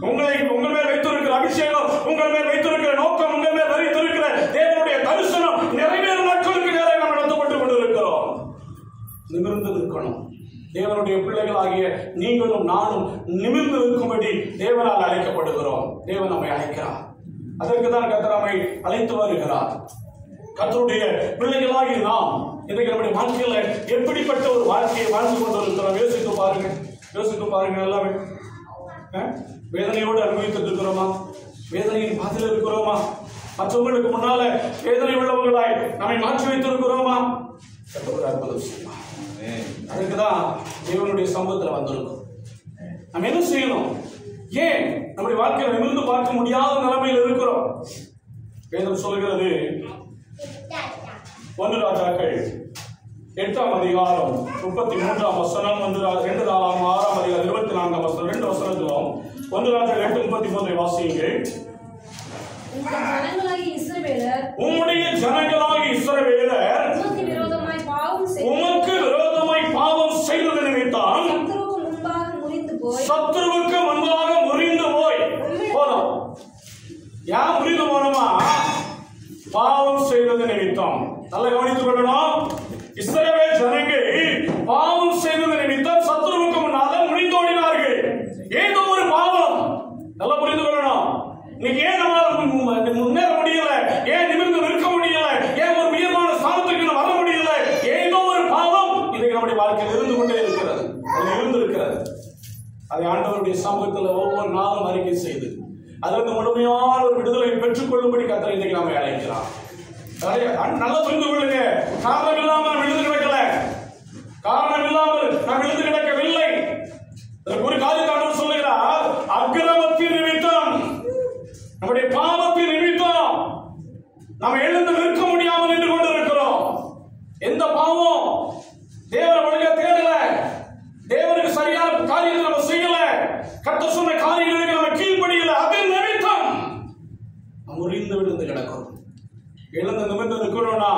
உங்கள் மேல் வைத்திருக்கிற அபிஷேகம், உங்கள் மேல் வைத்திருக்கிற நோக்கம், உங்கள் மேல் வைத்திருக்கிற தேவனுடைய தரிசனம் நிறைவேறும் நாட்களுக்கு நேராக நாம் நடத்தப்பட்டு கொண்டிருக்கிறோம். நிமிர்ந்து நிற்கணும். தேவனுடைய பிள்ளைகளாகிய நீங்களும் நானும் நிமிர்ந்து நிற்கும்படி தேவனால் அழைக்கப்படுகிறோம். தேவன் நம்மை அழைக்கிறார். அதற்கு தான் கர்த்தர் நம்மை அழைத்து வருகிறார். கர்த்தருடைய பிள்ளைகளாகி நாம் இன்றைக்கு நம்முடைய வாழ்க்கையில எப்படிப்பட்ட ஒரு வாழ்க்கையை வாழ்ந்து கொண்டிருக்கிறோம் யோசித்து பாருங்க. எல்லாமே வேதனையோடு அனுபவித்துட்டு இருக்கிறோமா? வேதனையின் பாதையில் இருக்கிறோமா? மற்றவங்களுக்கு முன்னால வேதனை உள்ளவர்களாய் நம்மை மாற்றி வைத்திருக்கிறோமா? அற்புதம் செய்வார். அதுக்குதான் தேவனுடைய சமூகத்தில் வந்திருக்கும். நம்ம என்ன செய்யணும்? ஏன் நம்முடைய வாழ்க்கையை நிமிர்ந்து பார்க்க முடியாத நிலைமையில் இருக்கிறோம்? வேதம் சொல்கிறது 1 ராஜாக்கள் 8ஆம் அதிகாரம் 33ஆம் வசனம், 2 6ஆம் அதிகாரம் 24ஆம் வசனம், 2 வசனத்திலும் 1 ராஜாக்கள் 8:33 வாசியுங்கள். உம்முடைய ஜனங்களாகிய இஸ்ரவேலர் உமக்கு விரோதமாய் பாவம் செய்தது நிமித்தம் சத்துருவுக்கு முன்பாக முறிந்து போய் போனோம். யார் முறிந்து போனோமா? பாவம் செய்தது நிமித்தம். நல்ல கவனித்துக் கொள்ளணும். இஸ்ரவேல் ஜனங்கள் பாவம் செய்தது நிமித்தம் சத்துருவுக்கு முன்னால முறிந்தோடினார்கள். ஏதோ ஒரு பாவம். நல்லா புரிந்து கொள்ளணும். இன்னைக்கு ஏன் நம்மளால முன்னேற முடியல? ஏன் நிமிர்ந்து நிற்க முடியல? ஏன் ஒரு உயர்வான ஸ்தானத்துக்கு வர முடியல? ஏதோ ஒரு பாவம் இன்னைக்கு நம்முடைய வாழ்க்கையில் இருந்து கொண்டே இருக்கிறது. அது இருந்திருக்கிறது. அதை ஆண்டவருடைய சமூகத்தில் ஒவ்வொரு நாளும் அறிக்கை செய்து அதற்கு முழுமையான ஒரு விடுதலை பெற்றுக் கொள்ளும்படி கர்த்தர் இன்றைக்கு நாம அழைக்கிறார். நல்லா புரிந்து கொள்ளுங்க. காரணம் இல்லாமல் விழுந்து கிடக்கல. காரணம் இல்லாமல் நாம் விழுந்து கிடக்கவில்லை. ஒரு காரியத்தை ஆண்டவர் சொல்லுகிறார். அக்கிரமத்தின் நிமித்தம், நம்முடைய பாவத்தின் நிமித்தம் நாம் எழுந்து நிற்க முடியாமல் நின்று கொண்டிருக்கிறோம். எந்த பாவம்? தேவனை வழியா தேடல, தேவனுக்கு சரியான காரியத்தை நம்ம செய்யல, கர்த்தர் சொன்ன காரியங்களுக்கு நம்ம கீழ்ப்படியல. அதன் நிமித்தம் முறிந்து விழுந்து கிடக்கும். எழுந்து நிமிர்ந்து நிற்கணும்னா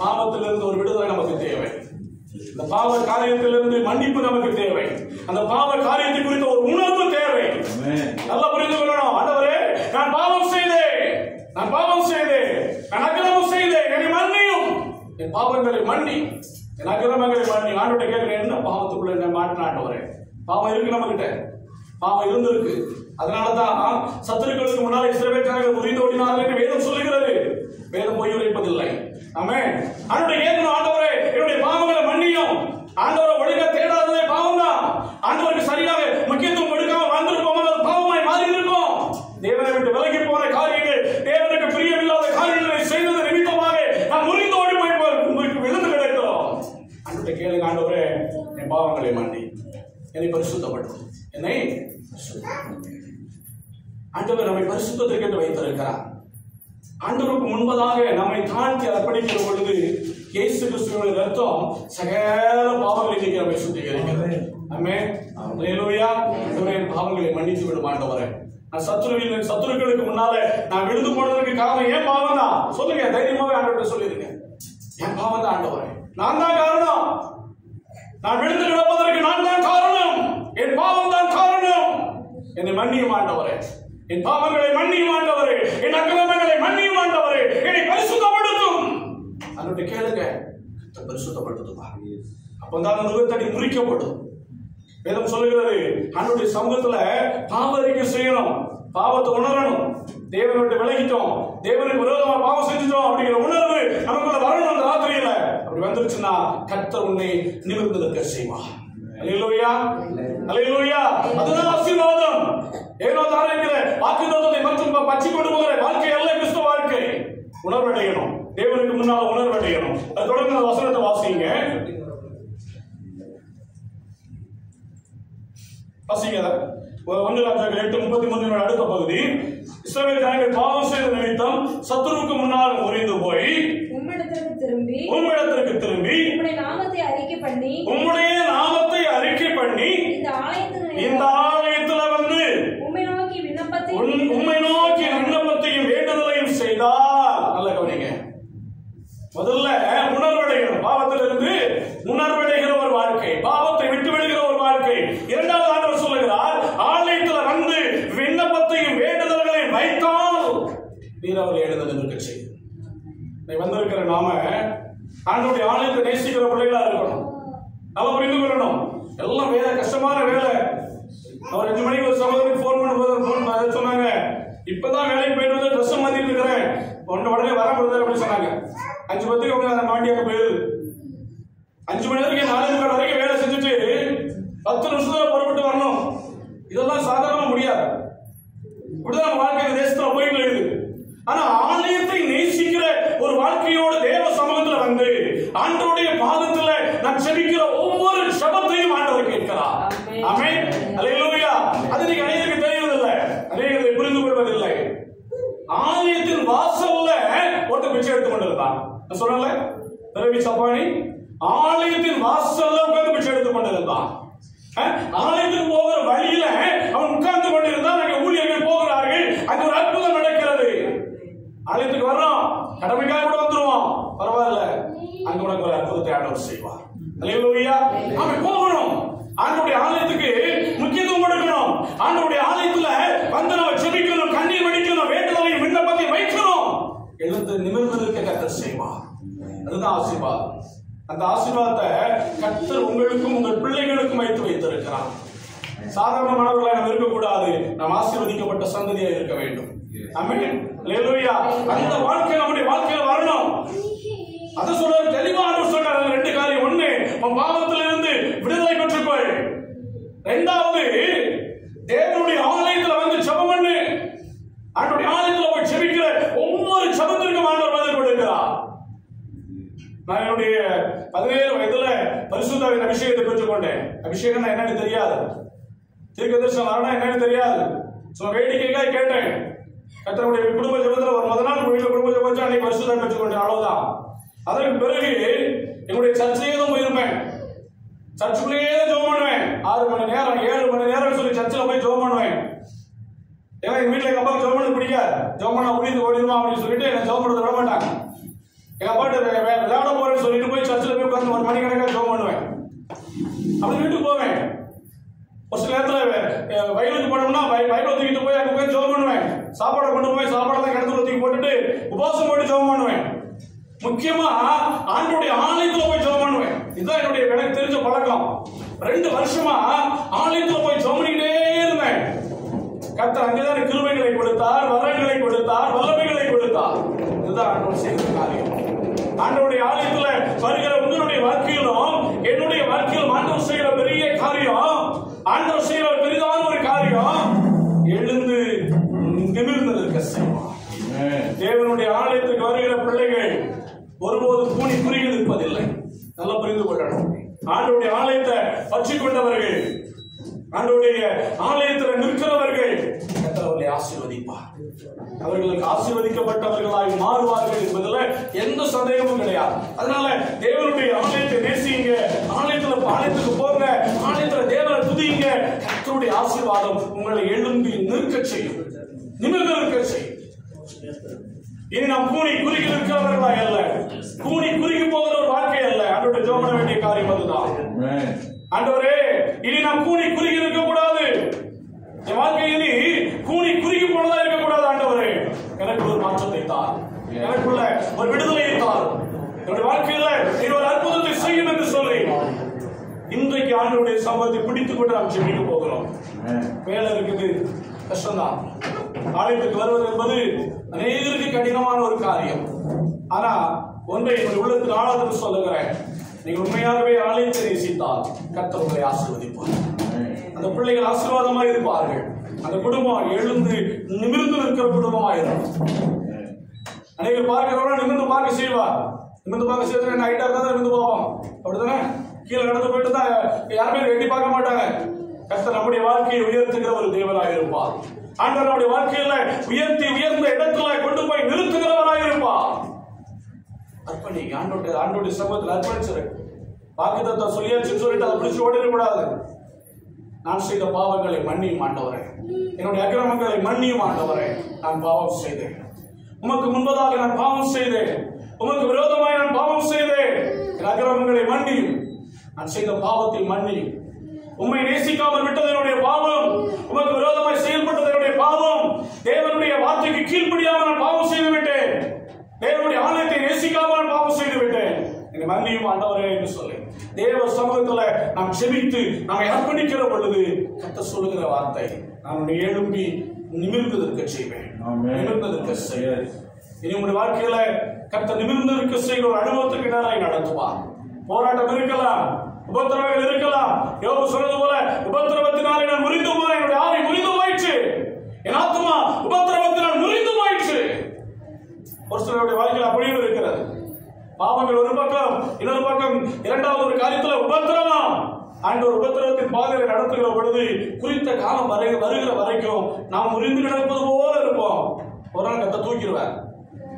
பாவத்திலிருந்து ஒரு விடுதலை நமக்கு தேவை. இந்த பாவ காரியத்திலிருந்து மன்னிப்பு நமக்கு தேவை. அந்த பாவ காரியத்தை குறித்த ஒரு உணர்வு தேவை. நல்லா புரிந்து கொள்ளணும். ஆண்டவரே, நான் பாவம் செய்தேன், நான் அக்கிரமம் செய்தேன், என்னை மன்னியும், என் பாவங்களை மன்னி, என் அக்கிரமங்களை மன்னி. ஆண்டவரை கேட்கிறேன், என்ன பாவத்துக்குள்ள என்ன மாட்டின ஆண்டவரே? பாவம் இருக்கு, நம்ம கிட்ட பாவம் இருந்திருக்கு. அதனாலதான் சத்துருக்களுக்கு முன்னால் இஸ்ரவேல் ஜனங்கள் முறிந்து ஓடினார்கள் என்று வேதம் சொல்லுகிறது. வேதம் பொய் உரைப்பதில்லை. ஆமென். ஆண்டவரே கேட்கணும், ஆண்டவரே என்னுடைய பாவங்களை மன்னியும். ஆண்டவரை ஒழுங்கா தேடாததே பாவம் தான். ஆண்டவருக்கு சரியாக முக்கியத்துவம் கொடுக்காம வாழ்ந்திருப்போம், அது பாவமாய் மாறி இருக்கும். தேவனை விட்டு விலகி போன காரியங்கள், தேவனுக்கு பிரியமில்லாத காரியங்களை செய்தது நிமித்தமாக நாம் முறிந்து ஓடி போய் விழுந்து கிடக்கிறோம். ஆண்டவரை கேளுங்க, ஆண்டவரே என் பாவங்களை மன்னி, என்னை பரிசுத்தப்படுத்தும், என்னை ஆண்டவர் நம்மை பரிசுத்தத்திற்கு என்று வைத்திருக்கிறார். ஆண்டவருக்கு முன்பதாக நம்மை தாழ்த்தி அர்ப்பணிக்கிற பொழுது இயேசு கிறிஸ்துவின் ரத்தம் சகல பாவங்களை நீக்கி நம்மை சுத்திகரிக்கிறது. ஆமென். அல்லேலூயா. ஆண்டவரே பாவங்களை மன்னித்து விடும் ஆண்டவரே. நான் சத்துருக்களுக்கு முன்னால நான் விழுந்து போனதற்கு காரணம் ஏன் பாவம் தான்? சொல்லுங்க, தைரியமாவே ஆண்டவர்கிட்ட சொல்லிருங்க. என் பாவம் தான் ஆண்டவரே, நான் தான் காரணம். நான் விழுந்து கிடப்பதற்கு நான் தான் காரணம். என் பாவம் தான் காரணம். என்னை மன்னியும் ஆண்டவரே, என் பாவங்களை மன்னியும் ஆண்டவரே, என் அக்கிரமங்களை மன்னியும் ஆண்டவரே, என்னை பரிசுத்தப்படுத்தும். அதனுடைய கேளுங்க, பரிசுத்தப்படுத்துமா? அப்பதான் நுகத்தடி முறிக்கப்படும். வேதம் சொல்லுகிறது, ஆண்டவருடைய சமூகத்துல பாவ அறிக்கை செய்யணும், பாவத்தை உணரணும். தேவனை விட்டு விலகிட்டோம், தேவனுக்கு விரோதமா பாவம் செஞ்சுட்டோம் அப்படிங்கிற உணர்வு நமக்குள்ள வரணும். அந்த ராத்திரியில அப்படி வந்துருச்சுன்னா கர்த்தர் உன்னை நிமிர்ந்து நிற்க செய்வார். அல்லேலூயா, அல்லேலூயா. அதுதான் ஆசீர்வாதம். ஏனோ தாரங்கிற வாக்குத்தத்தத்தை மற்றும் பற்றி கொண்டு போகிற வாழ்க்கை அல்ல கிறிஸ்துவ வாழ்க்கை. உணர்வடையணும், தேவனுக்கு முன்னால் உணர்வடையணும். அது தொடர்ந்து அந்த வசனத்தை வாசிங்க. வாசிங்க 1 ராஜாக்கள் 8:33 அடுத்த பகுதி. இஸ்ரவேல் ஜனங்கள் பாவம் செய்த நிமித்தம் சத்துருவுக்கு முன்னால் முறிந்து போய் உம்மிடத்திற்கு திரும்பி உம்முடைய நாமத்தை அறிக்கை பண்ணி இந்த ஆலயத்துல வந்து உம்மை நோக்கி விண்ணப்பத்தையும் வேண்டுதலையும் செய்தார். நல்ல கவனிங்க. முதல்ல உணர்வடையணும். பாவத்திலிருந்து உணர்வடைகிற ஒரு வாழ்க்கை, பாவத்தை விட்டு விடுகிற ஒரு வாழ்க்கை. இரண்டாவது ஆண்டவர் சொல்லுகிறார், ஆலயத்துல வந்து விண்ணப்பத்தையும் வேண்டுதல்களையும் வைத்தால் நீர் அவரை எழுந்தது இருக்க செய்யும். வந்திருக்கிற நாம ஆண்டவருடைய ஆலயத்தை நேசிக்கிற பிள்ளைகளா இருக்கணும். நம்ம புரிந்து கொள்ளணும். எல்லாம் வேலை, கஷ்டமான வேலை. அவர் 5 மணிக்கு ஒரு சகோதரருக்கு போன் பண்ணும்போது சொன்னாங்க, இப்பதான் வேலைக்கு போயிட்டு வந்து ட்ரெஸ் மாத்திட்டு இருக்கிறேன், உடனே வர முடியாது அப்படின்னு சொன்னாங்க. 5:10 அவங்க அந்த மாண்டியாக போயிருது. 5 மணி வரைக்கும் 4:45 வரைக்கும் வேலை செஞ்சுட்டு 10 நிமிஷத்துல புறப்பட்டு வரணும். இதெல்லாம் சாதாரணமா முடியாது. இப்படிதான் நம்ம வாழ்க்கை தேசத்துல போயிட்டு இருக்குது. ஆனா ஆலயத்தை நேசிக்கிற ஒரு வாழ்க்கையோட தேவ சமூகத்துல வந்து ஆண்டவருடைய நாம் செபிக்கிற ஒவ்வொரு ஜெபத்தையும் ஆண்டவர் கேட்கிறார். ஆமென். அல்லேலூயா. அது நீங்க அநேகருக்கு தெரியவில்லை, அநேகரை புரிந்து கொள்வதில்லை. ஆலயத்தின் வாசல்ல ஒருத்தர் பிச்சை எடுத்துக் கொண்டிருந்தான். நான் சொல்லல, பிறவி சப்பானி ஆலயத்தின் வாசல்ல உட்கார்ந்து பிச்சை எடுத்துக் கொண்டிருந்தான். ஆலயத்துக்கு போகிற வழியில அவன் உட்கார்ந்து கொண்டிருந்தான். அங்கே ஊழியர்கள் போகிறார்கள், அங்க ஒரு அற்புதம் நடக்கிறது. ஆலயத்துக்கு வர்றோம், கடமைக்காக கூட வந்துருவோம், பரவாயில்ல, அங்க உனக்கு ஒரு அற்புதத்தை ஆண்டவர் செய்வார். அல்லேலூயா. அவன் போகணும், ஆண்டவருடைய ஆலயத்துக்கு முக்கியத்துவம் கொடுக்கணும், ஆண்டவருடைய ஆலயத்துல வந்து நம்ம ஜெபிக்கணும், கண்ணீர் வடிக்கணும், வேண்டுதலை விண்ணப்பத்தை வைக்கணும், எழுந்து நிமிர்ந்திருக்க கர்த்தர் செய்வார். அதுதான் ஆசீர்வாதம். அந்த ஆசீர்வாதத்தை கர்த்தர் உங்களுக்கும் உங்கள் பிள்ளைகளுக்கும் வைத்திருக்கிறார். சாதாரணமானவர்களாக நாம் இருக்கக்கூடாது, நாம் ஆசீர்வதிக்கப்பட்ட சந்ததியா இருக்க வேண்டும். ஆமென். அல்லேலூயா. அந்த வாழ்க்கை நம்முடைய வாழ்க்கையில வரணும். அத சொல்ற தெளிவான சொல்றாரு. ரெண்டு காரியம். ஒண்ணு, உன் பாவத்திலிருந்து விடுதலை பெற்றுக்கொள். இரண்டாவது, தேவனுடைய ஆலயத்துல வந்து ஜெபம் பண்ணு. ஆண்டவருடைய ஆலயத்துல போய் ஜெபிக்கிற ஒவ்வொரு ஜெபத்திற்கும் ஆண்டவர் பதில் கொடுக்கிறார். நான் என்னுடைய 17 வயதுல பரிசுத்தாவின் அபிஷேகத்தை பெற்றுக்கொண்டேன். அபிஷேகம் என்னன்னு தெரியாது, தீர்க்கதரிசனம் வரணும் என்னன்னு தெரியாது. சும்மா வேடிக்கைக்காக கேட்டேன். கர்த்தருடைய குடும்ப ஜெபத்துல ஒரு முதல் நாள் வீட்டுல குடும்ப ஜெபம் வச்சு அன்னைக்கு பரிசுத்தாவை பெற்றுக்கொண்டேன், அவ்வளவுதான். அதற்கு பிறகு என்னுடைய சர்ச்சையே தான் போயிருப்பேன். சர்ச்சுக்குள்ளேயே ஜெபம் பண்ணுவேன். 6 மணி நேரம் 7 மணி நேரம் சொல்லி சர்ச்சில் போய் ஜெபம் பண்ணுவேன். ஏன்னா எங்க வீட்டுல எங்க அப்பாவுக்கு ஜெபம் பண்ண பிடிக்காது. ஜெபம் பண்ணா முடிந்து ஓடிடுமா அப்படின்னு சொல்லிட்டு என்ன ஜெபம் பண்ண விட மாட்டாங்க. எங்க அப்பாட்ட விளையாட போறேன்னு சொல்லிட்டு போய் சர்ச்சில் போய் உட்காந்து 1 மணிக்கணக்காக ஜெபம் பண்ணுவேன். அப்படி வீட்டுக்கு போவேன். ஒரு சில நேரத்தில் வயலுக்கு போனோம்னா பைபிளை தூக்கிட்டு போய் அங்கே போய் ஜெபம் பண்ணுவேன். சாப்பாடை கொண்டு போய் சாப்பாடெல்லாம் கிணத்துல தூக்கி போட்டுட்டு உபவாசம் போட்டு ஜெபம் பண்ணுவேன். முக்கியமா ஆண்டவருடைய ஆலயத்துல போய் ஜெபம் பண்ணுவேன். இதுதான் என்னுடைய எனக்கு தெரிஞ்ச பழக்கம். 2 வருஷமா ஆலயத்துல போய் ஜெபம் பண்ணிக்கிட்டே இருந்தேன். கர்த்தர் அங்கேதான் கிருபைகளை கொடுத்தார், வரங்களை கொடுத்தார், வல்லமைகளை கொடுத்தார். இதுதான் ஆண்டவர் செய்த காரியம். ஆண்டவருடைய ஆலயத்துல வருகிற உங்களுடைய வாழ்க்கையிலும் என்னுடைய வாழ்க்கையிலும் ஆண்டவர் செய்கிற பெரிய காரியம், ஆண்டவர் செய்கிற பெரிதான ஒரு காரியம், எழுந்து நிமிர்ந்திருக்க செய்வார். தேவனுடைய ஆலயத்துக்கு வருகிற பிள்ளைகள் ஒருபோது கூனி குறுகி நிற்பதில்லை. நல்லா புரிந்து கொள்ளணும். ஆண்டவருடைய ஆலயத்தை பற்றி கொண்டவர்கள், ஆண்டவருடைய ஆலயத்தில் நிற்கிறவர்கள் கர்த்தரை ஆசீர்வதிப்பார். அவர்களுக்கு ஆசீர்வதிக்கப்பட்டவர்களாய் மாறுவார்கள் என்பதில் எந்த சந்தேகமும் கிடையாது. அதனால தேவனுடைய ஆலயத்தை நேசிங்க, ஆலயத்துக்கு போங்க, ஆலயத்துல தேவனை துதிங்க. கர்த்தருடைய ஆசீர்வாதம் உங்களை எழும்பி நிற்க செய்யும், நிமிர்ந்து நிற்க செய்யும். இனி நாம் கூனி குறுகி இருக்கிறவர்களாய் அல்ல, கூனி குறுகி போகிற ஒரு வாழ்க்கை அல்ல. ஆண்டவருடைய ஜெபம் பண்ண வேண்டிய காரியம் அதுதான். ஆண்டவரே, இனி நாம் கூனி குறுகி இருக்க கூடாது. என் வாழ்க்கையில் கூனி குறுகி போனதா இருக்கக்கூடாது. ஆண்டவரே, எனக்கு ஒரு மாற்றத்தை தார், எனக்குள்ள ஒரு விடுதலையை தார், என்னுடைய வாழ்க்கையில நீ ஒரு அற்புதத்தை செய்யும் என்று சொல்லி இன்றைக்கு ஆண்டவருடைய சம்பவத்தை பிடித்துக் கொண்டு நாம் ஜெபிக்க போகிறோம். வேலை இருக்குது, கஷ்டம்தான். ஆலயத்துக்கு வருவது என்பது அநேகருக்கு கடினமான ஒரு காரியம். ஆனா ஒன்றை என்னுடைய உள்ளத்துக்கு ஆழத்துக்கு சொல்லுகிறேன். நீங்கள் உண்மையாகவே ஆலயத்தை நேசித்தால் கர்த்தர் உங்களை ஆசீர்வதிப்பார். அந்த பிள்ளைகள் ஆசீர்வாதமாக இருப்பார்கள். அந்த குடும்பம் எழுந்து நிமிர்ந்து நிற்கிற குடும்பமாக இருக்கும். அநேகர் பார்க்கிறவங்க நிமிர்ந்து பார்க்க செய்வார். நிமிர்ந்து பார்க்க செய்வது என்ன ஹைட்டா இருந்தா நிமிர்ந்து பார்ப்போம், அப்படித்தானே? கீழே நடந்து போயிட்டு தான் யாருமே எட்டி பார்க்க மாட்டாங்க. கர்த்தர் நம்முடைய வாழ்க்கையை உயர்த்துகிற ஒரு தேவனாக இருப்பார். ஆண்டவர் நம்முடைய வாழ்க்கையில உயர்ந்த இடத்துல கொண்டு போய் நிறுத்துகிறவராக இருப்பார். அர்ப்பணி, ஆண்டோடைய சமூகத்தில் அர்ப்பணிச்சிரு. வாக்குத்தத்தத்தை சொல்லியாச்சுன்னு சொல்லிட்டு அதை பிடிச்சு ஓடிடக்கூடாது. நான் செய்த பாவங்களை மன்னியும் ஆண்டவரே, என்னுடைய அக்கிரமங்களை மன்னியும் ஆண்டவரே. நான் பாவம் செய்தேன், உமக்கு முன்பதாக நான் பாவம் செய்தேன், உமக்கு விரோதமாய் நான் பாவம் செய்தேன். என் அக்கிரமங்களை மன்னியும், நான் செய்த பாவத்தை மன்னியும். உம்மை நேசிக்காமல் விட்டது என்னுடைய பாவம், உமக்கு விரோதமாய் செயல்பட்டது என்னுடைய பாவம். தேவனுடைய வார்த்தைக்கு கீழ்ப்படியாமல் நான் பாவம் செய்து விட்டேன், தேவனுடைய ஆலயத்தை நேசிக்காமல் நான் பாவம் செய்து விட்டேன். என்னை மன்னியும் ஆண்டவரே என்று சொல்லி தேவ சமூகத்துல நாம் செபித்து நம்மை அர்ப்பணிக்கிற பொழுது கர்த்தர் சொல்லுகிற வார்த்தை, நான் உன்னை எழும்பி நிமிர்ந்ததற்கு செய்வேன், நிமிர்ந்ததற்கு செய்வேன். இனி உங்களுடைய வாழ்க்கையில கர்த்தர் நிமிர்ந்ததற்கு செய்கிற ஒரு அனுபவத்துக்கு நேராய் நடத்துவார். போராட்டம் இருக்கலாம், உபத்திரவங்கள் இருக்கலாம். யோபு சொன்னது போல, உபத்திரவத்தினாலே நான் முறிந்து போனேன், என்னுடைய ஆவி முறிந்து போயிற்று, என் ஆத்மா உபத்திரவத்தினால் முறிந்து போயிற்று. ஒரு சிலருடைய வாழ்க்கையில் அப்படியும் இருக்கிறது. பாவங்கள் ஒரு பக்கம் இன்னொரு பக்கம் இரண்டாவது ஒரு காரியத்துல உபத்திரவம். ஆண்டவர் உபத்திரவத்தின் பாதையை நடத்துகிற பொழுது குறித்த காலம் வருகிற வரைக்கும் நாம் முறிந்து கிடப்பது போல இருப்போம். ஒரு நாள் கத்த தூக்கிடுவார்.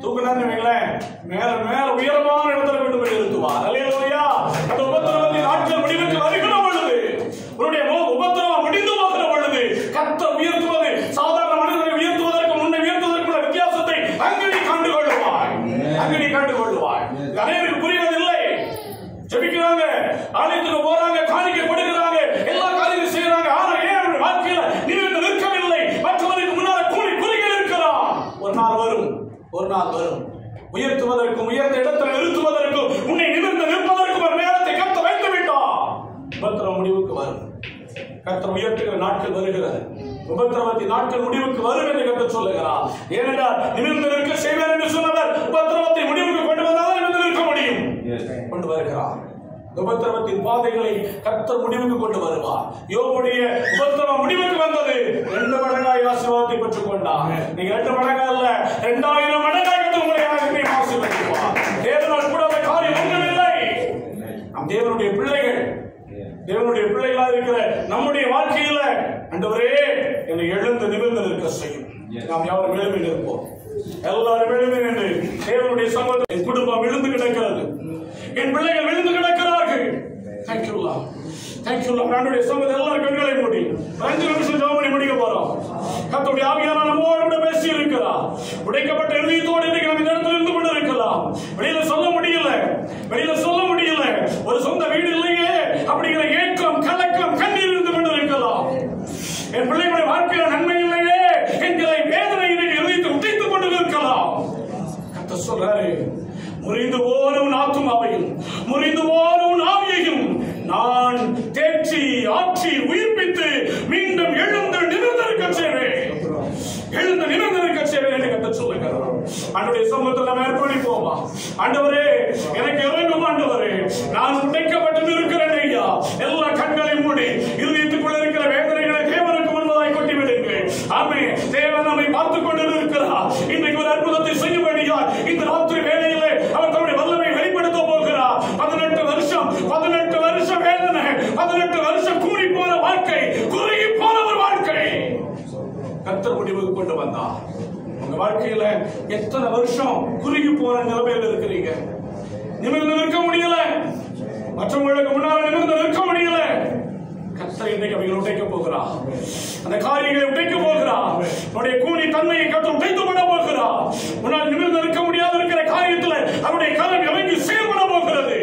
தூக்குனான்னு வைங்களேன், மேல மேல உயரமான இடத்துல கொண்டு போய் நிறுத்துவார். அல்லேலூயா. அந்த உபத்திரவத்தின் நாட்கள் முடிவுக்கு வருகிற பொழுது, உன்னுடைய உபத்திரவம் முடிந்து போகிற பொழுது கர்த்தர் உயர்த்துவது சாதாரண மனிதரை உயர்த்துவதற்கு முன்னே உயர்த்துவதற்கு உள்ள வித்தியாசத்தை அங்கே நீ கண்டு கொள்ளுவாய். அங்கே நீ கண்டு கொள்ளுவாய். அனைவருக்கு புரிவதில்லை. ஜெபிக்கிறாங்க, ஆலயத்துக்கு போறாங்க, காணிக்கை கொடுக்கிறாங்க, எல்லா காரியங்களும் செய்யறாங்க. ஆனா ஏன் வாழ்க்கையில நிமிர்ந்து நிற்கவில்லை? மற்றவருக்கு முன்னால கூலி குறுகி இருக்கிறான். ஒரு நாள் வரும், ஒரு நாள் வரும். உயர்த்துவதற்கும் உயர்ந்த இடத்தில் நிறுத்துவதற்கும் உன்னை நிமிர்ந்து நிற்பதற்கும் ஒரு நேரத்தை கர்த்தர் வைத்து விட்டார். உபத்திரவம் முடிவுக்கு வரும். கர்த்தர் உயர்த்துகிற நாட்கள் வருகிறது. உபத்திரவத்தின் நாட்கள் முடிவுக்கு வரும் என்று கர்த்தர் சொல்லுகிறார். ஏனென்றால் நிமிர்ந்து நிற்க செய்வார் என்று சொன்னவர் உபத்திரவத்தை முடிவுக்கு கொண்டு வந்தால் நிமிர்ந்து நிற்க முடியும். கொண்டு வருகிறார். உபத்திரவத்தின் பாதைகளை கர்த்தர் முடிவுக்கு கொண்டு வருவார். யோபுடைய உபத்திரவம் முடிவுக்கு வந்தது. 2 மடங்காய் ஆசீர்வாதத்தை பெற்றுக் கொண்டார். நீங்க 2 மடங்கா இல்ல, 2000 மடங்காய் உங்களை ஆசீர்வதிப்பார். தேவனால் கூட அந்த காரியம் ஒன்றுமில்லை. நம் தேவனுடைய பிள்ளைகள், தேவனுடைய பிள்ளைகளா இருக்கிற நம்முடைய வாழ்க்கையில ஆண்டவரே என்னை எழுந்து நிமிர்ந்து நிற்க செய்யும். நாம் யாரும் எழுப்பி நிற்போம். எல்லாரும் எழுப்பி நின்று தேவனுடைய சமூகத்தில் என் குடும்பம் விழுந்து கிடக்கிறது, என் பிள்ளைகள் விழுந்து கிடக்கிறார்கள். Thank you Lord. Thank you Lord. ஆண்டவருடைய சமூகத்தில் எல்லாரும் கண்களை மூடி 5 நிமிஷம் ஜெபம் பண்ணி முடிக்க போறோம். கர்த்தருடைய ஆவியானவர் நம்மோடு கூட பேசி இருக்கிறார். உடைக்கப்பட்ட இதயத்தோடு இன்னைக்கு நம்ம இந்த இடத்துல இருந்து கொண்டு இருக்கலாம். வெளியில சொல்ல முடியல, வெளியில சொல்ல முடியல. ஒரு சொந்த வீடு இல்லையே அப்படிங்கிற ஏக்கம், கலக்கம், கண்ணீர் இருந்து கொண்டு இருக்கலாம். என் பிள்ளைகளுடைய வாழ்க்கையில நன்மை இல்லையே என்கிற வேதனை இதயத்தை உடைத்துக் கொண்டு இருக்கலாம். கர்த்தர் சொல்றாரு, முறிந்து போன உன் ஆத்துமாவையும் முறிந்து போன உன் ஆவியையும் நான் தேற்றி ஆற்றி உயிர்ப்பித்து மீண்டும் எழுந்து நிமிர்ந்திருக்க செய்வேன். எழுந்து நிமிர்ந்திருக்க செய்வேன் என்று கர்த்தர் சொல்லுகிறார். ஆண்டவருடைய சமூகத்தில் நாம் ஏற்படுவோமா? ஆண்டவரே எனக்கு இறங்கும். ஆண்டவரே நான் உடைக்கப்பட்டு இருக்கிறேன் ஐயா. எல்லா கண்களையும் மூடி இருதயத்துக்குள்ள இருக்கிற வேதனைகளை தேவனுக்கு முன்பதாய் கொட்டி விடுங்கள். ஆமென். தேவன் நம்மை பார்த்துக் கொண்டு இருக்கிறார். இன்றைக்கு ஒரு அற்புதத்தை செய்யும்படியா இந்த ராத்திரி வேளையிலே அவர் தம்முடைய வல்லமை வெளிப்படுத்த போகிறார். 18 வருஷம் வேதனை, 18 வருஷம் கூடி போன வாழ்க்கை, குறுகி போன ஒரு வாழ்க்கை கர்த்தர் முடிவுக்கு கொண்டு வந்தார். உங்க வாழ்க்கையில எத்தனை வருஷம் குறுகி போன நிலைமையில் இருக்கிறீங்க? நிமிர்ந்து நிற்க முடியல, மற்றவங்களுக்கு முன்னால் நிமிர்ந்து நிற்க முடியல. கர்த்தர் இன்றைக்கு அவைகளை உடைக்க போகிறார். அந்த காரியங்களை உடைக்க போகிறார். அவருடைய கூலி தன்மையை கர்த்தர் உடைத்து விட போகிறார். உன்னால் நிமிர்ந்து நிற்க முடியாத இருக்கிற காரியத்தில் அவருடைய கரம் இறங்கி செயல்பட போகிறது.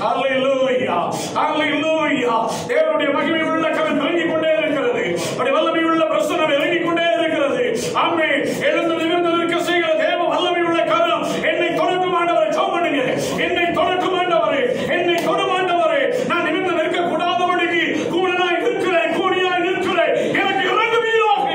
ஹல்லேலூயா, ஹல்லேலூயா. தேவனுடைய மகிமை உள்ள கரம் இறங்கிக் கொண்டே இருக்கிறது. அவருடைய வல்லமை உள்ள பிரசன்னம் இறங்கிக் கொண்டே இருக்கிறது. ஆமென். எழுந்து நிமிர்ந்து நிற்க செய்கிற தேவ வல்லமை உள்ள கரம் என்னை தொடக்கும் ஆண்டவரே. ஜெபம் பண்ணுங்க. என்னை தொடக்கும் ஆண்டவரே, என்னை தொடும் ஆண்டவரே. நான் நிமிர்ந்து நிற்க கூடாதபடிக்கு கூடனாய் நிற்கிறேன், கூடியாய் நிற்கிறேன். எனக்கு இறங்குவீராக.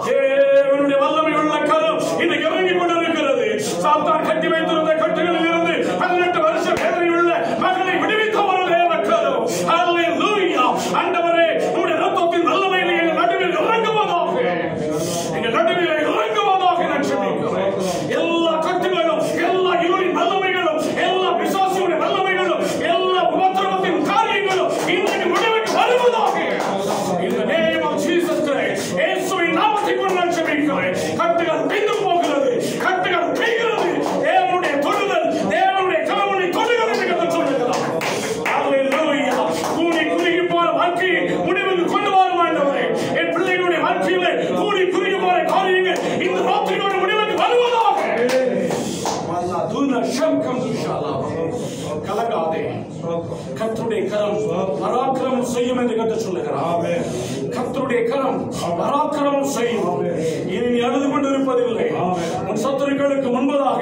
தேவனுடைய வல்லமை உள்ள கரம் இன்னைக்கு இறங்கிக் கொண்டிருக்கிறது. சாத்தான் கட்டி வைத்திருந்த கட்டுகளில் இருந்து 18 வருஷம் வேதனை உள்ள மகனை விடுவித்த ஒரு தேவ கரம். ஹல்லேலூயா. ஆண்டவரே உம்முடைய இரத்தத்தின் வல்லமை எங்கள் நடுவில் இறங்குவதாக, எங்கள் நடுவில் இறங்குவதாக நான் ஜெபிக்கிறேன். எல்லா கட்டுகளும், எல்லா இருளின் வல்லமைகளும், எல்லா பிசாசுடைய வல்லமைகளும், எல்லா உபத்திரவத்தின் காரியங்களும் இன்றைக்கு முடிவுக்கு வருவதாக. In the name of Jesus Christ. இயேசுவின் நாமத்தை கொண்டு நான் ஜெபிக்கிறேன். கட்டுகள் உடைந்து போகிறது, கட்டுகள் உடைகிறது. தேவனுடைய தொடுதல், தேவனுடைய கரவனை தொடுகிறது என்று கர்த்தர் சொல்லுகிறார். ஹல்லேலூயா. கூடி குறுகி போற வாழ்க்கையை முடிவுக்கு கொண்டு வரும் ஆண்டவரே. என் பிள்ளைகளுடைய வாழ்க்கையிலே கூடி குறுகி போற காரியங்கள் இந்த ராத்திரியோட முடிவுக்கு வருவதாக. கலங்காதே. கர்த்தருடைய கரம் பராக்கிரமம் செய்யும் என்று கர்த்தர் சொல்லுகிறார். கர்த்தருடைய கரம் பராக்கிரமம் செய்யும். இனி நீ அழுது கொண்டு இருப்பதில்லை. உன் சத்துருக்களுக்கு முன்பதாக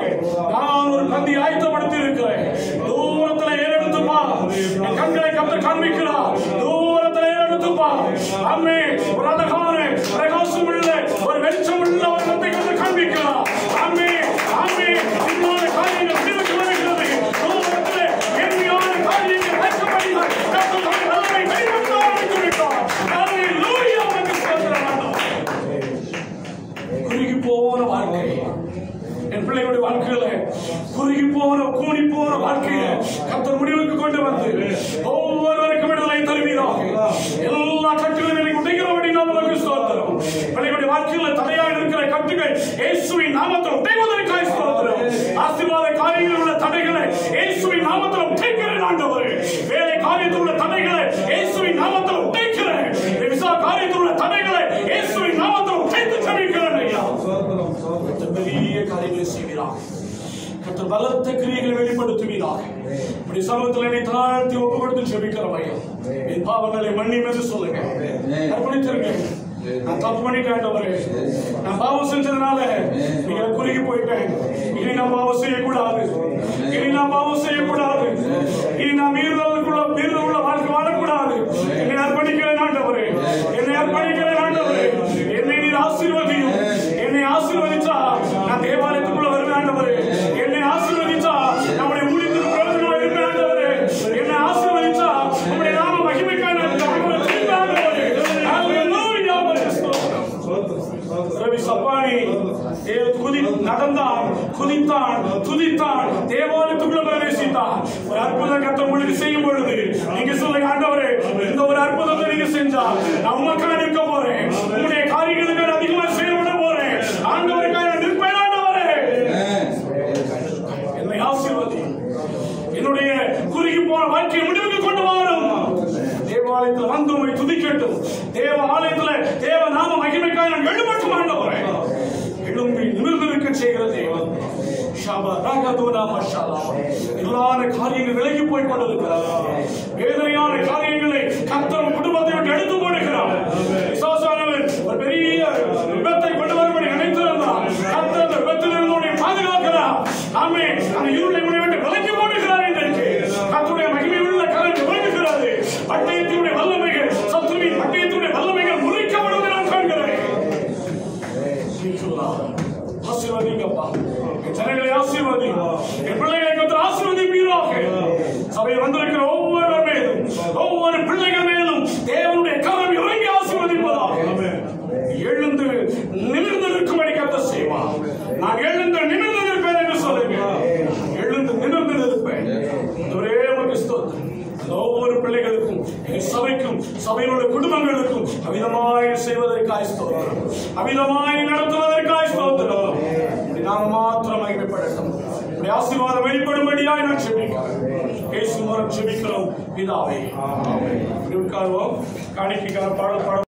நான் ஒரு பந்தி ஆயத்தப்படுத்தி இருக்கிறேன். தூரத்தில் ஏறெடுத்து பார். என் கண்களை கர்த்தர் காண்பிக்கிறார். தூரத்தில் ஏறெடுத்து பார். ஆமென். ஒரு அழகான பிரகாசம் உள்ள ஒரு வெளிச்சம் உள்ள ஒரு இடத்தை கர்த்தர் காண்பிக்கிறார். ஆமென், ஆமென். இன்னொரு காரியங்கள் முடிவுக்கு வருகிறது. தூரத்தில் எண்ணியான காரியங்கள் வைக்கப்படுகிறார். கர்த்தர் தம்முடைய வல்லமை வெளிப்படுத்த ஆரம்பித்துவிட்டார். ஹல்லேலூயா. குறுகி போன வாழ்க்கை, என் பிள்ளைகளுடைய வாழ்க்கையில குறுகி போற கூணி போற வாழ்க்கையை கர்த்தர் முடிவுக்கு கொண்டு வந்து ஒவ்வொருவருக்கும் விடுதலை தருவீராக. எல்லா கட்டுகளிலும் உடைகிறபடி நாம் உமக்கு ஸ்தோத்திரம். பிள்ளைகளுடைய வாழ்க்கையில் தடையாக இருக்கிற கட்டுகள் இயேசுவின் நாமத்தில் உடைவதற்காக ஸ்தோத்திரம். ஆசீர்வாத காரியங்களில் உள்ள தடைகளை இயேசுவின் நாமத்தில் உடைக்கிறேன் ஆண்டவரே. வேலை காரியத்தில் உள்ள தடைகளை இயேசுவின் நாமத்தில் உடைக்கிறேன். விசா காரியத்தில் உள்ள தடைகளை இயேசுவின் நாமத்தில் உடைத்து ஜெபிக்கிறேன் ஐயா. பெரிய காரியங்களை செய்வீராக. கர்த்தர் பலத்த கிரியைகளை வெளிப்படுத்துவீராக. இப்படி சமூகத்தில் என்னை தாழ்த்தி ஒப்பு கொடுத்து ஜெபிக்கிறோம் ஐயா. என் பாவங்களை மன்னியும் என்று சொல்லுங்க. அர்ப்பணித்திருக்கேன். நான் தப்பு பண்ணிட்டேன் ஆண்டவரே. நான் பாவம் செஞ்சதுனால நீங்க குறுகி போயிட்டேன். இனி நான் பாவம் செய்யக்கூடாது. இனி நான் பாவம் செய்யக்கூடாது. இனி நான் மீறுதலுள்ள வாழ்க்கை வாழக்கூடாது. என்னை அர்ப்பணிக்கிறேன் ஆண்டவரே. என்னை அர்ப்பணிக்கிறேன் ஆண்டவரே. என்னை நீர் ஆசீர்வதியும். என்னை ஆசீர்வதிச்சா நான் தேவாலயத்துக்குள்ள வருவேன் ஆண்டவரே. என்னை ஆசீர்வதிச்சா நம்முடைய ஊழியத்துக்கு பிரயோஜனமா இருப்பேன் ஆண்டவரே. என்னை ஆசீர்வதிச்சா உங்களுடைய நாம மகிமைக்காக ரவி சப்பானி நடந்தான், குதித்தான், துதித்தான், தேவாலயத்துக்குள்ள பிரவேசித்தான். ஒரு அற்புதம் கர்த்தர் உங்களுக்கு செய்யும் பொழுது நீங்க சொல்லுங்க ஆண்டவரே, இந்த ஒரு அற்புதத்தை நீங்க செஞ்சா நான் உமக்காக நிற்க போறேன். உங்களுடைய காரியங்களுக்கு அதிகமா செயல்பட போறேன். ஆண்டவருக்காக நிற்பேன் ஆண்டவரே. என்னை ஆசீர்வதி. என்னுடைய குறுகி போன வாழ்க்கையை முடிவுக்கு கொண்டு வரும். தேவாலயத்தில் வந்து உண்மை துதிக்கட்டும். தேவ ஆலயத்தில் தேவ நாம மகிமைக்காக நான் எழுமட்டும் ஆண்டவரே. எழும்பி நிமிர்ந்திருக்க செய்கிற தேவன். எல்லா காரியங்கள் விலகி போய் கொண்டிருக்கிறார். வேதனையான காரியங்களை கர்த்தர் குடும்பத்தை விட்டு எடுத்து போடுகிறார். விசுவாசானவர் ஒரு பெரிய விபத்தை கொண்டு வரும்படி நினைத்திருந்தார். கர்த்தர் அந்த விபத்திலிருந்து உன்னை பாதுகாக்கிறார். ஆமே, அந்த இருளை உன்னை விட்டு விலக்கி போடுகிறார். இன்றைக்கு கர்த்தருடைய மகிமை உள்ள கரம் விளங்குகிறது. பட்டயத்தினுடைய வல்லமைகள், சத்துருவின் பட்டயத்தினுடைய வல்லமைகள் முறிக்கப்படுவதை நான் காண்கிறேன். ஆசீர்வதிங்கப்பா. என் ஜனங்களை ஆசீர்வதிங்க. என் பிள்ளைகளை கர்த்தர் ஆசீர்வதிப்பீராக. சபையில் வந்திருக்கிற ஒவ்வொருவர் மேலும், ஒவ்வொரு பிள்ளைகள் மேலும் தேவனுடைய கரம் இறங்கி ஆசீர்வதிப்பதாக. எழுந்து நிமிர்ந்து நிற்கும்படி கர்த்தர் செய்வார். நான் எழுந்து நிமிர்ந்து நிற்பேன் என்று சொல்லுங்க. எழுந்து நிமிர்ந்து நிற்பேன். ஒரே ஒரு ஸ்தோத்திரம். ஒவ்வொரு பிள்ளைகளுக்கும், சபைக்கும், சபையிலுள்ள குடும்பங்களுக்கும் அமிதமாய் செய்வதற்காக ஸ்தோத்திரம். அமிதமாய் நடத்துவதற்காக ஸ்தோத்திரம். நாம மாத்திரம் மகிமைப்படட்டும். ஆசீர்வாதம் வெளிப்படும்படியாய் நான் ஜெபிக்கிறேன். இயேசு மூலம் ஜெபிக்கிறோம் பிதாவே. ஆமென். காணிக்கைக்கான பாடல்